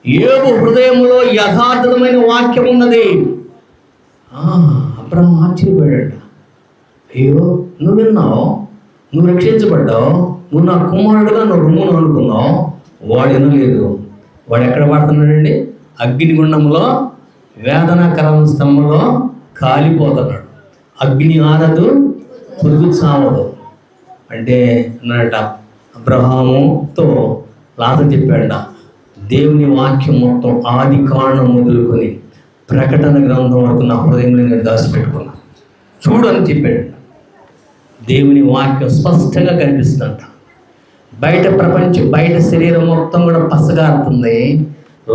యోబు హృదయంలో యథార్థమైన వాక్యం ఉన్నది. అబ్రహాము ఆశ్చర్యపోయాడు. అయ్యో, నువ్వు విన్నావు, నువ్వు రక్షించబడ్డావు, నువ్వు నా కుమారుడుగా నువ్వు రొమ్మును అనుకున్నావు. వాడు వినలేదు. వాడు ఎక్కడ పడుతున్నాడండి? అగ్నిగుండంలో, వేదనాకరణ స్తంభంలో కాలిపోతున్నాడు. అగ్ని ఆరదు, పురుగు చావదు అంటే అన్నట. అబ్రహాముతో లాజరు చెప్పాడ, దేవుని వాక్యం మొత్తం ఆది కాండం మొదలుకొని ప్రకటన గ్రంథం వరకు నా హృదయంలో నేను దాచిపెట్టుకున్నా చూడు అని చెప్పాడు. దేవుని వాక్యం స్పష్టంగా కనిపిస్తుందంట. బయట ప్రపంచం, బయట శరీరం మొత్తం కూడా పసగారుతుంది,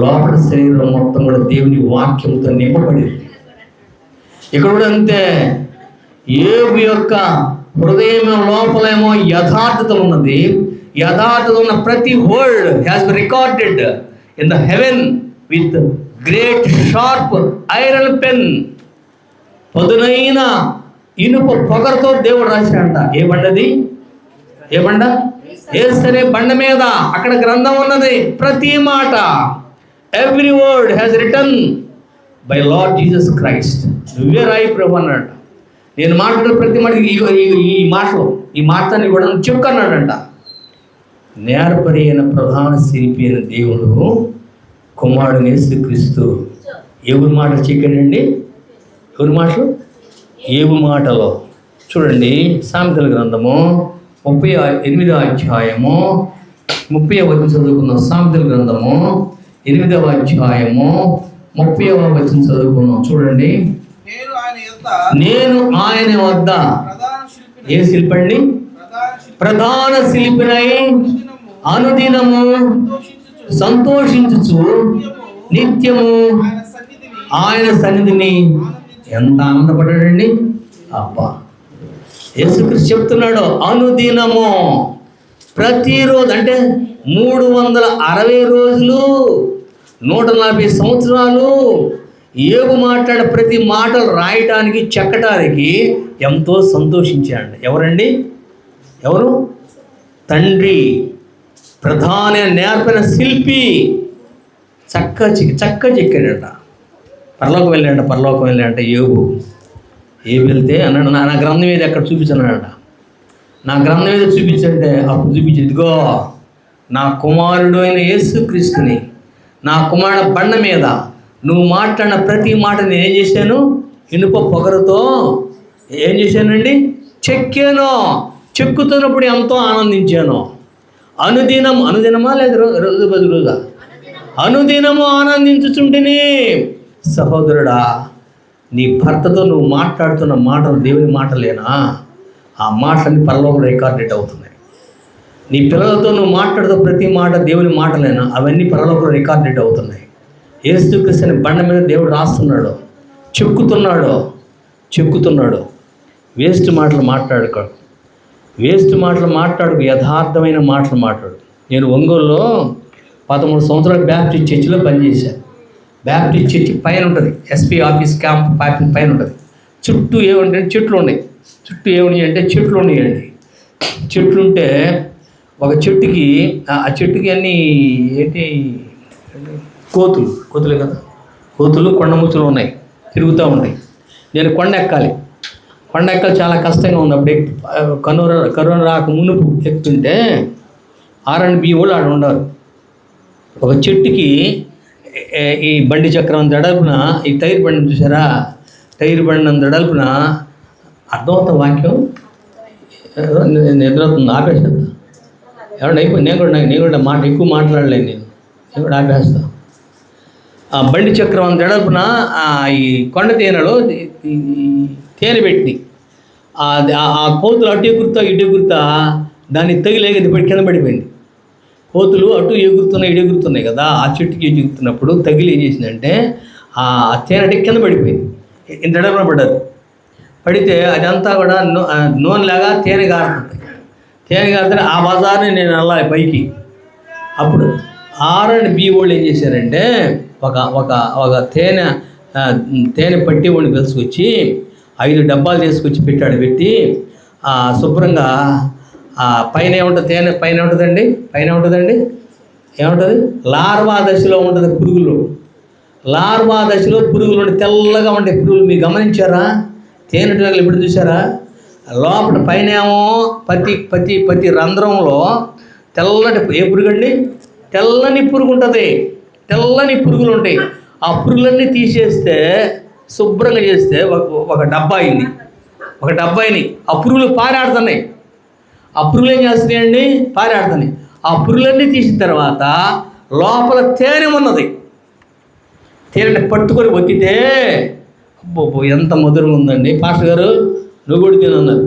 లోపల శరీరం మొత్తం కూడా దేవుని వాక్యంతో నింపబడింది. ఇక్కడ కూడా అంతే. యోబు యొక్క హృదయం లోపలేమో యథార్థత ఉన్నది. యథార్థత ఉన్న ప్రతి word has been recorded in the heaven with great sharp iron pen. పదునైన ఇనుప పొగరతో దేవుడు రాశాడంట. ఏ బండది? ఏ బండ? యేసనే బండ మీద అక్కడ గ్రంథం ఉన్నది. ప్రతి మాట, every word has written by lord Jesus Christ. నువ్వే రాయి ప్రభు అన్నాడు. నేను మాట్లాడిన ప్రతి మాట ఈ మాటని కూడా చెప్పుకున్నాడంట. నేర్పరి అయిన ప్రధాన శిల్పి అయిన దేవుడు కుమారుడు యేసుక్రీస్తు ఎవరి మాటలు చెప్పాడండి? ఎవరి మాటలు? యోబు మాటలో చూడండి. సామెతల గ్రంథము 38వ అధ్యాయము 30వ వచనం చదువుకున్నాం. సామెతల గ్రంథము 8వ అధ్యాయము 30వ వచనం చదువుకున్నాం. చూడండి. నేను ఆయన వద్ద ఏ శిల్పండి? ప్రధాన శిల్పినై అనుదినము సంతోషించుచు నిత్యము ఆయన సన్నిధిని ఎంత ఆనందపడ్డాడండి. అబ్బా, యేసుక్రీస్తు చెప్తున్నాడు అనుదినము, ప్రతిరోజు అంటే 360 రోజులు 140 సంవత్సరాలు యోబు మాట్లాడే ప్రతి మాటలు రాయటానికి, చెక్కటానికి ఎంతో సంతోషించాడు. ఎవరండి? ఎవరు? తండ్రి, ప్రధాన నేర్పిన శిల్పి. చక్క చెక్కాడట. పరలోకం వెళ్ళాడంట యోబు. వెళ్తే అన్నాడు, నా గ్రంథం మీద ఎక్కడ చూపించన్నాడట. నా గ్రంథం మీద చూపించంటే అప్పుడు చూపించి, ఇదిగో నా కుమారుడు అయిన యేసుక్రీస్తుని, నా కుమారుడు బండ మీద నువ్వు మాట్లాడిన ప్రతి మాట నేనేం చేశాను? ఇనుప పొగరుతో ఏం చేశానండి? చెక్కాను. చెక్కుతున్నప్పుడు ఎంతో ఆనందించాను. అనుదినమా లేదా రోజా? అనుదినము ఆనందించుచుంటిని. సహోదరుడా, నీ భర్తతో నువ్వు మాట్లాడుతున్న మాటలు దేవుని మాటలేనా? ఆ మాటలన్నీ పరలోకంలో రికార్డెడ్ అవుతున్నాయి. నీ పిల్లలతో నువ్వు మాట్లాడుతూ ప్రతి మాట దేవుని మాటలేనా, అవన్నీ పరలోకంలో రికార్డెడ్ అవుతున్నాయి. యేసుక్రీస్తుని బండ మీద దేవుడు రాస్తున్నాడు, చెక్కుతున్నాడు. వేస్ట్ మాటలు మాట్లాడుకు, యథార్థమైన మాటలు మాట్లాడు. నేను ఒంగోలులో 13 సంవత్సరాలు బ్యాప్టిస్ట్ చర్చిలో పనిచేశాను. బ్యాప్టిస్ట్ చర్చి పైన ఉంటుంది, ఎస్పీ ఆఫీస్ క్యాంప్ పైన ఉంటుంది. చుట్టూ ఏమంటే చెట్లు ఉన్నాయి. చెట్లు ఉన్నాయండి. చెట్లు ఉంటే ఒక చెట్టుకి, ఆ చెట్టుకి అన్నీ ఏంటి, కోతులే కదా, కోతులు కొండముచ్చులు ఉన్నాయి, తిరుగుతూ ఉంటాయి. నేను కొండ ఎక్కాలి చాలా కష్టంగా ఉంది. అప్పుడు కరోనా రాక మునుపు ఎక్కుతుంటే R&B వాళ్ళు ఆడ ఉండరు. ఒక చెట్టుకి ఈ బండి చక్రం దడల్పున, ఈ టైర్ బండి చూసారా, టైర్ బండి దడల్పున అర్థమవుతా వాక్యం నిద్రవుతుంది, ఆపేసేద్దా. ఏమన్నా అయిపోయి నేను కూడా ఎక్కువ మాట్లాడలేను, నేను కూడా ఆపేస్తా. ఆ బండి చక్రం దడల్పున ఈ కొండ తేనెలో తేనె పెట్టి ఆ కోతులు అటు ఎగురుతా దాన్ని తగిలేగది పడి కింద పడిపోయింది. కోతులు అటు ఎగురుతున్నాయి కదా, ఆ చెట్టుకి ఎగురుతున్నప్పుడు తగిలి ఏం చేసిందంటే ఆ తేనె కింద పడిపోయింది. ఇంత ఎడమ పడితే అదంతా కూడా నూనెలాగా తేనె గారుతుంది. ఆ బజార్ని నేను వెళ్ళాలి పైకి. అప్పుడు R&B వాళ్ళు ఏం చేశారంటే ఒక తేనె పట్టి వాడిని తీసుకొచ్చి 5 డబ్బాలు తీసుకొచ్చి పెట్టి శుభ్రంగా పైన ఏముంటుంది, తేనె పైన ఉంటుందండి, ఏముంటుంది, లార్వా దశలో ఉంటుంది పురుగులు. లార్వా దశలో పురుగులు ఉంటే తెల్లగా ఉంటాయి పురుగులు. మీరు గమనించారా? తేనెటీగలు ఎప్పుడు చూసారా? లోపల పైన ఏమో ప్రతి రంధ్రంలో తెల్లటి ఏ పురుగు అండి, తెల్లని పురుగు ఉంటుంది. తెల్లని పురుగులు ఉంటాయి. ఆ పురుగులన్నీ తీసేస్తే, శుభ్రంగా చేస్తే ఒక డబ్బా అయింది. ఆ పురుగులు పారాడుతున్నాయి. ఆ పురుగులు ఏం చేస్తున్నాయండి, పారాడుతున్నాయి. ఆ పురుగులన్నీ తీసిన తర్వాత లోపల తేనె ఉన్నది. తేనె పట్టుకొని ఒత్తితే అబ్బో ఎంత మధురంగా ఉందండి. పాస్టర్ గారు నువ్వు కూడా తినన్నారు,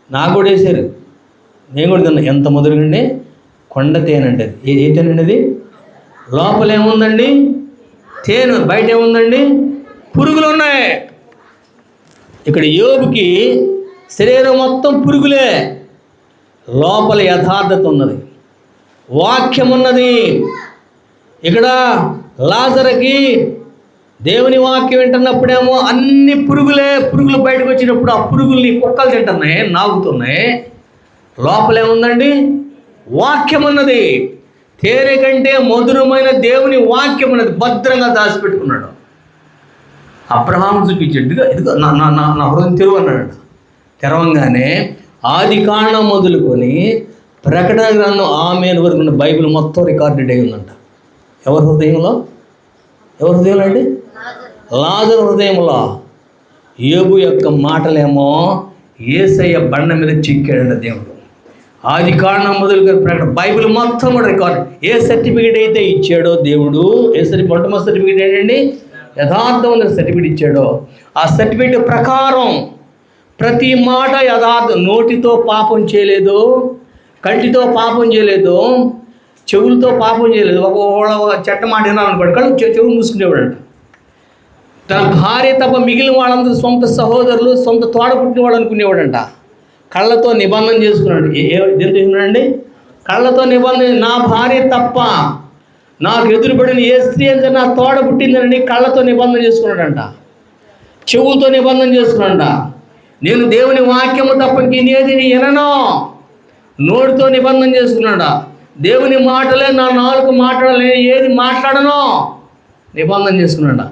నాకు కూడా వేసారు, నేను కూడా తిన్నా. ఎంత మధురంగా అండి, కొండ తేనె అంటే ఏ తేనె అండి అది? లోపల ఏముందండి, తేనె. బయట ఏముందండి, పురుగులు ఉన్నాయి. ఇక్కడ యోబుకి శరీరం మొత్తం పురుగులే, లోపల యథార్థత ఉన్నది, వాక్యం ఉన్నది. ఇక్కడ లాజరుకి దేవుని వాక్యం వింటున్నప్పుడేమో అన్ని పురుగులు బయటకు వచ్చినప్పుడు ఆ పురుగుల్ని కుక్కలు తింటున్నాయి, నాగుతున్నాయి. లోపలేముందండి, వాక్యం ఉన్నది. తేనె కంటే మధురమైన దేవుని వాక్యం ఉన్నది, భద్రంగా దాచిపెట్టుకున్నాడు. అబ్రహాం చూపించాడు, ఇదిగో నా హృదయం తెరువు అన్నాడు. తెరవంగానే ఆది కాండం మొదలుకొని ప్రకటన గ్రంథం ఆమేన్ వరకు ఉన్న బైబిల్ మొత్తం రికార్డెడ్ అయి ఉందంట. ఎవరి హృదయంలో అండి? లాజరు హృదయంలో. యోబు యొక్క మాటలేమో యేసయ్య బండ మీద చిక్కాడంట దేవుడు. ఆది కాండం మొదలుకొని ప్రకటన బైబిల్ మొత్తం కూడా రికార్డ్. ఏ సర్టిఫికేట్ అయితే ఇచ్చాడో దేవుడు, మొట్టమొదటి సర్టిఫికేట్ ఏంటండి, యథార్థమైన సర్టిఫికేట్ ఇచ్చాడో ఆ సర్టిఫికేట్ ప్రకారం ప్రతి మాట యథార్థం. నోటితో పాపం చేయలేదు, కంటితో పాపం చేయలేదు, చెవులతో పాపం చేయలేదు. ఒక చెట్ట మాట వినాలనుకోండి, కళ్ళు చెవులు మూసుకునేవాడంట. తన భార్య తప్ప మిగిలిన వాళ్ళందరూ సొంత సహోదరులు, సొంత తోడ పుట్టిన వాడు అనుకునేవాడంట. కళ్ళతో నిబంధన చేసుకున్నాడు. దేంతో చేసుకున్నాడండి? కళ్ళతో నిబంధన. నా భార్య తప్ప నాకు ఎదురుపడిన ఏ స్త్రీ అయితే నా తోడ పుట్టిందని కళ్ళతో నిబంధన చేసుకున్నాడంట. చెవులతో నిబంధన చేసుకున్నాడంట. నేను దేవుని వాక్యము తప్ప ఇంకేది వినను. నోటితో నిబంధన చేసుకున్నాడా. దేవుని మాటలే నా నాలుగు మాట్లాడలే, ఏది మాట్లాడనో నిబంధన చేసుకున్నాడా.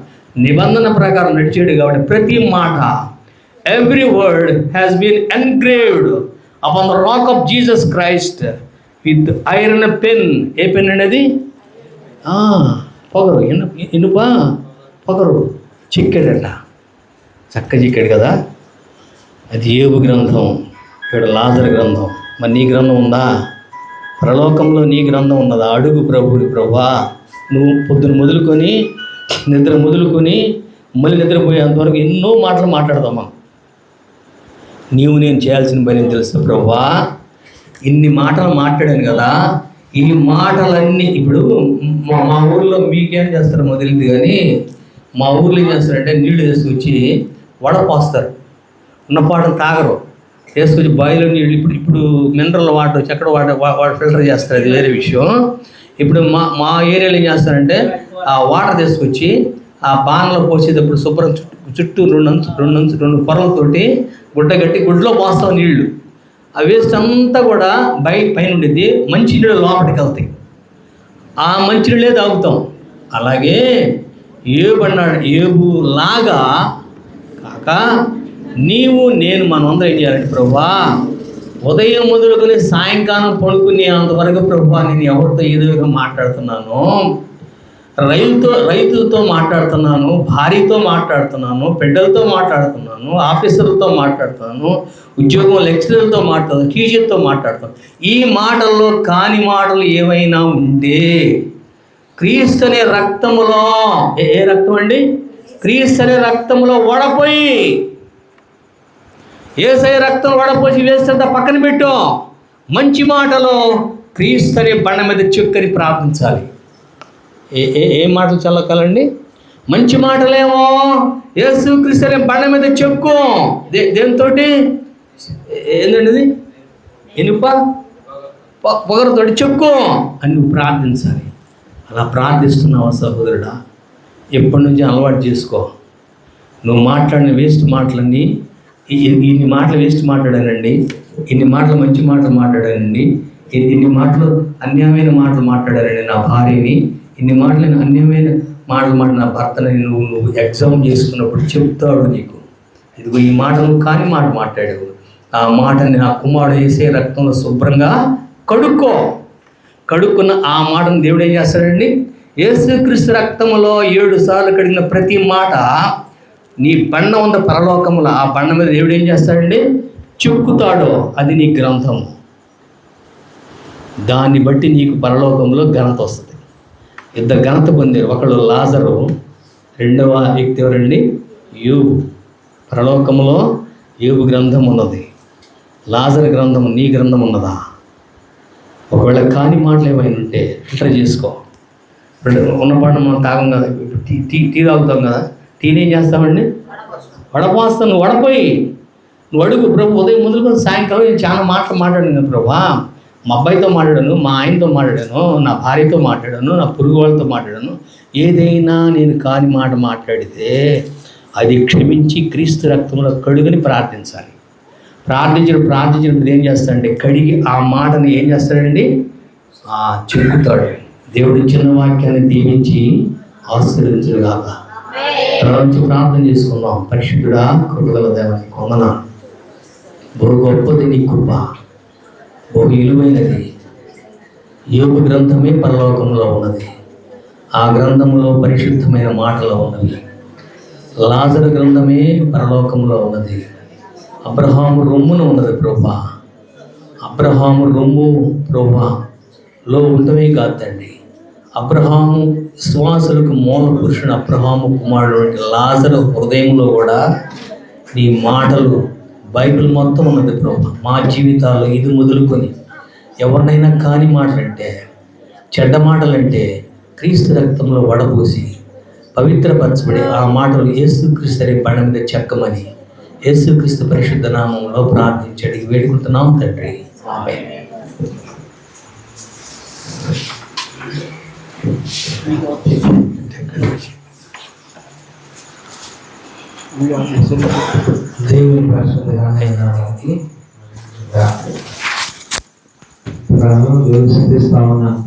నిబంధన ప్రకారం నడిచాడు కాబట్టి ప్రతి మాట, every word has been engraved upon the rock of Jesus Christ with iron pen. ఏ పెన్ అనేది? పొగరు, ఇనుప పొగరు చిక్కాడట. చక్క చిక్కాడు కదా. అది యోబు గ్రంథం, ఇక్కడ లాజరు గ్రంథం. మరి నీ గ్రంథం ఉందా? పరలోకంలో నీ గ్రంథం ఉన్నదా? అడుగు ప్రభువుని, ప్రభువా నువ్వు పొద్దున మొదలుకొని నిద్ర మొదలుకొని మళ్ళీ నిద్రపోయేంతవరకు ఎన్నో మాటలు మాట్లాడదామా. నీవు నేను చేయాల్సిన పని తెలుసు ప్రభువా. ఇన్ని మాటలు మాట్లాడాను కదా, ఈ మాటలన్నీ ఇప్పుడు మా ఊర్లో మీకేం చేస్తారో మొదలైంది, కానీ మా ఊర్లో ఏం చేస్తారంటే నీళ్లు తీసుకొచ్చి వడపోస్తారు, ఉన్నపాటలు తాగరు, తీసుకొచ్చి బాయిలో నీళ్ళు ఇప్పుడు మినరల్ వాటర్ చక్కెర వాటర్ ఫిల్టర్ చేస్తారు, అది వేరే విషయం. ఇప్పుడు మా ఏరియాలో ఏం చేస్తారంటే ఆ వాటర్ తీసుకొచ్చి ఆ బాణలో పోసేటప్పుడు శుభ్రం చుట్టూ రెండు పొరలతోటి గుడ్డ కట్టి గుడ్లో పోస్తాం నీళ్లు. ఆ వేస్ట్ అంతా కూడా పైన ఉండేది, మంచి నీళ్ళు లోపలికి వెళ్తాయి, ఆ మంచి నీళ్ళే తాగుతాం. అలాగే ఏబు లాగా కాక నీవు నేను మనందరం ఏం చేయాలంటే ప్రభువా, ఉదయం మొదలుకొని సాయంకాలం పడుకునే అంతవరకు ప్రభువా నేను ఎవరితో ఏదో మాట్లాడుతున్నాను, రైతులతో మాట్లాడుతున్నాను, భార్యతో మాట్లాడుతున్నాను, బిడ్డలతో మాట్లాడుతున్నాను, ఆఫీసర్లతో మాట్లాడుతున్నాను, ఉద్యోగం లెక్చరర్లతో మాట్లాడుతున్నాను, టీచర్తో మాట్లాడుతున్నాను. ఈ మాటల్లో కాని మాటలు ఏవైనా ఉంటే క్రీస్తు అనే రక్తములో, ఏ రక్తం అండి? క్రీస్తు అనే రక్తములో వడపోయి, యేసయ్య రక్తం వడపోసి వేస్తే పక్కన పెట్టు. మంచి మాటలో క్రీస్తు అనే బండ మీద చెక్కని ప్రార్థించాలి. ఏ మాటలు చల్లకాలండి? మంచి మాటలేమో యేసు క్రీస్తు అనే బండ మీద చెక్కు, దేనితో ఏంటండి ఇది? ఇనుప పొగరతోటి చెక్కు అని నువ్వు ప్రార్థించాలి. అలా ప్రార్థిస్తున్నావా సహోదరుడా? ఎప్పటి నుంచి అలవాటు చేసుకో. నువ్వు మాట్లాడిన వేస్ట్ మాటలన్నీ, ఇన్ని మాటలు వేస్ట్ మాట్లాడానండి, ఇన్ని మాటలు మంచి మాటలు మాట్లాడానండి, ఇన్ని మాటలు అన్యాయమైన మాటలు మాట్లాడానండి నా భార్యని, ఇన్ని మాటలు అన్యాయమైన మాటలు నా భర్తని నువ్వు ఎగ్జామ్ చేసుకున్నప్పుడు చెప్తాడు నీకు, ఇదిగో ఈ మాట నువ్వు కాని మాట మాట్లాడావు, ఆ మాటని నా కుమారుడు వేసే రక్తంలో శుభ్రంగా కడుక్కున్న ఆ మాటను దేవుడు ఏం చేస్తాడండి? యేసుక్రీస్తు రక్తంలో 7 సార్లు కడిగిన ప్రతి మాట నీ బండ ఉన్న పరలోకంలో, ఆ బండ మీద దేవుడు ఏం చేస్తాడండి? చెక్కుతాడు. అది నీ గ్రంథము. దాన్ని బట్టి నీకు పరలోకంలో ఘనత వస్తుంది. ఇద్దరు ఘనత పొందారు. ఒకళ్ళు లాజరు, రెండవ వ్యక్తి ఎవరండి? యోబు. పరలోకంలో యోబు గ్రంథం ఉన్నది, లాజరు గ్రంథం, నీ గ్రంథం ఉన్నదా? ఒకవేళ కాని మాటలు ఏమైనా ఉంటే ఫిల్టర్ చేసుకో. ఇప్పుడు ఉన్నపాటు మనం తాగం కదా, టీ తాగుతాం కదా, టీని ఏం చేస్తామండి? వడపోస్తాను. నువ్వు వడపోయి నువ్వు అడుగు, ప్రభు ఉదయం మొదలుకొని సాయంకాలం నేను చాలా మాటలు మాట్లాడాను ప్రభా, మా అబ్బాయితో మాట్లాడాను, మా ఆయనతో మాట్లాడాను, నా భార్యతో మాట్లాడాను, నా పొరుగు వాళ్ళతో మాట్లాడాను, ఏదైనా నేను కాని మాట మాట్లాడితే అది క్షమించి క్రీస్తు రక్తంలో కడుగుని ప్రార్థించాలి. ప్రార్థించినప్పుడు ఏం చేస్తాడంటే కడిగి ఆ మాటని ఏం చేస్తాడండి? చెప్పుతాడు. దేవుడు చిన్న వాక్యాన్ని దీవించి ఆశీర్వదించుగాక. ప్రార్థన చేసుకుందాం. పరిశుద్ధుడా, కృపగల దేవానికి వందనాలు. బహు గొప్పది నీ కృప, బహు విలువైనది. యోబు గ్రంథమే పరలోకంలో ఉన్నది, ఆ గ్రంథంలో పరిశుద్ధమైన మాటలు ఉన్నవి. లాజరు గ్రంథమే పరలోకంలో ఉన్నది. అబ్రహాము రొమ్మున ఉన్నది ప్రభా. అబ్రహాము రొమ్ము ప్రభాలో ఉండమే కాదండి. అబ్రహాము విశ్వాసులకు మూల పురుషుడు, అబ్రహాము కుమారుడు లాజరు హృదయంలో కూడా నీ మాటలు, బైబిల్ మొత్తం ఉన్నది ప్రభా. మా జీవితాల్లో ఇది మొదలుకొని ఎవరినైనా కాని మాటలంటే, చెడ్డ మాటలంటే క్రీస్తు రక్తంలో వడబోసి పవిత్రపరచబడి ఆ మాటలు యేసుక్రీస్తు అనే బండ మీద చెక్కమని యేసుక్రీస్తు పరిశుద్ధ నామంలో ప్రార్థించడి వేడుకుంటున్నాం తండ్రి. ఆమేన్. దేవుని పరిశుద్ధ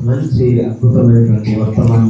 మంచి అద్భుతమైనటువంటి వర్తమానం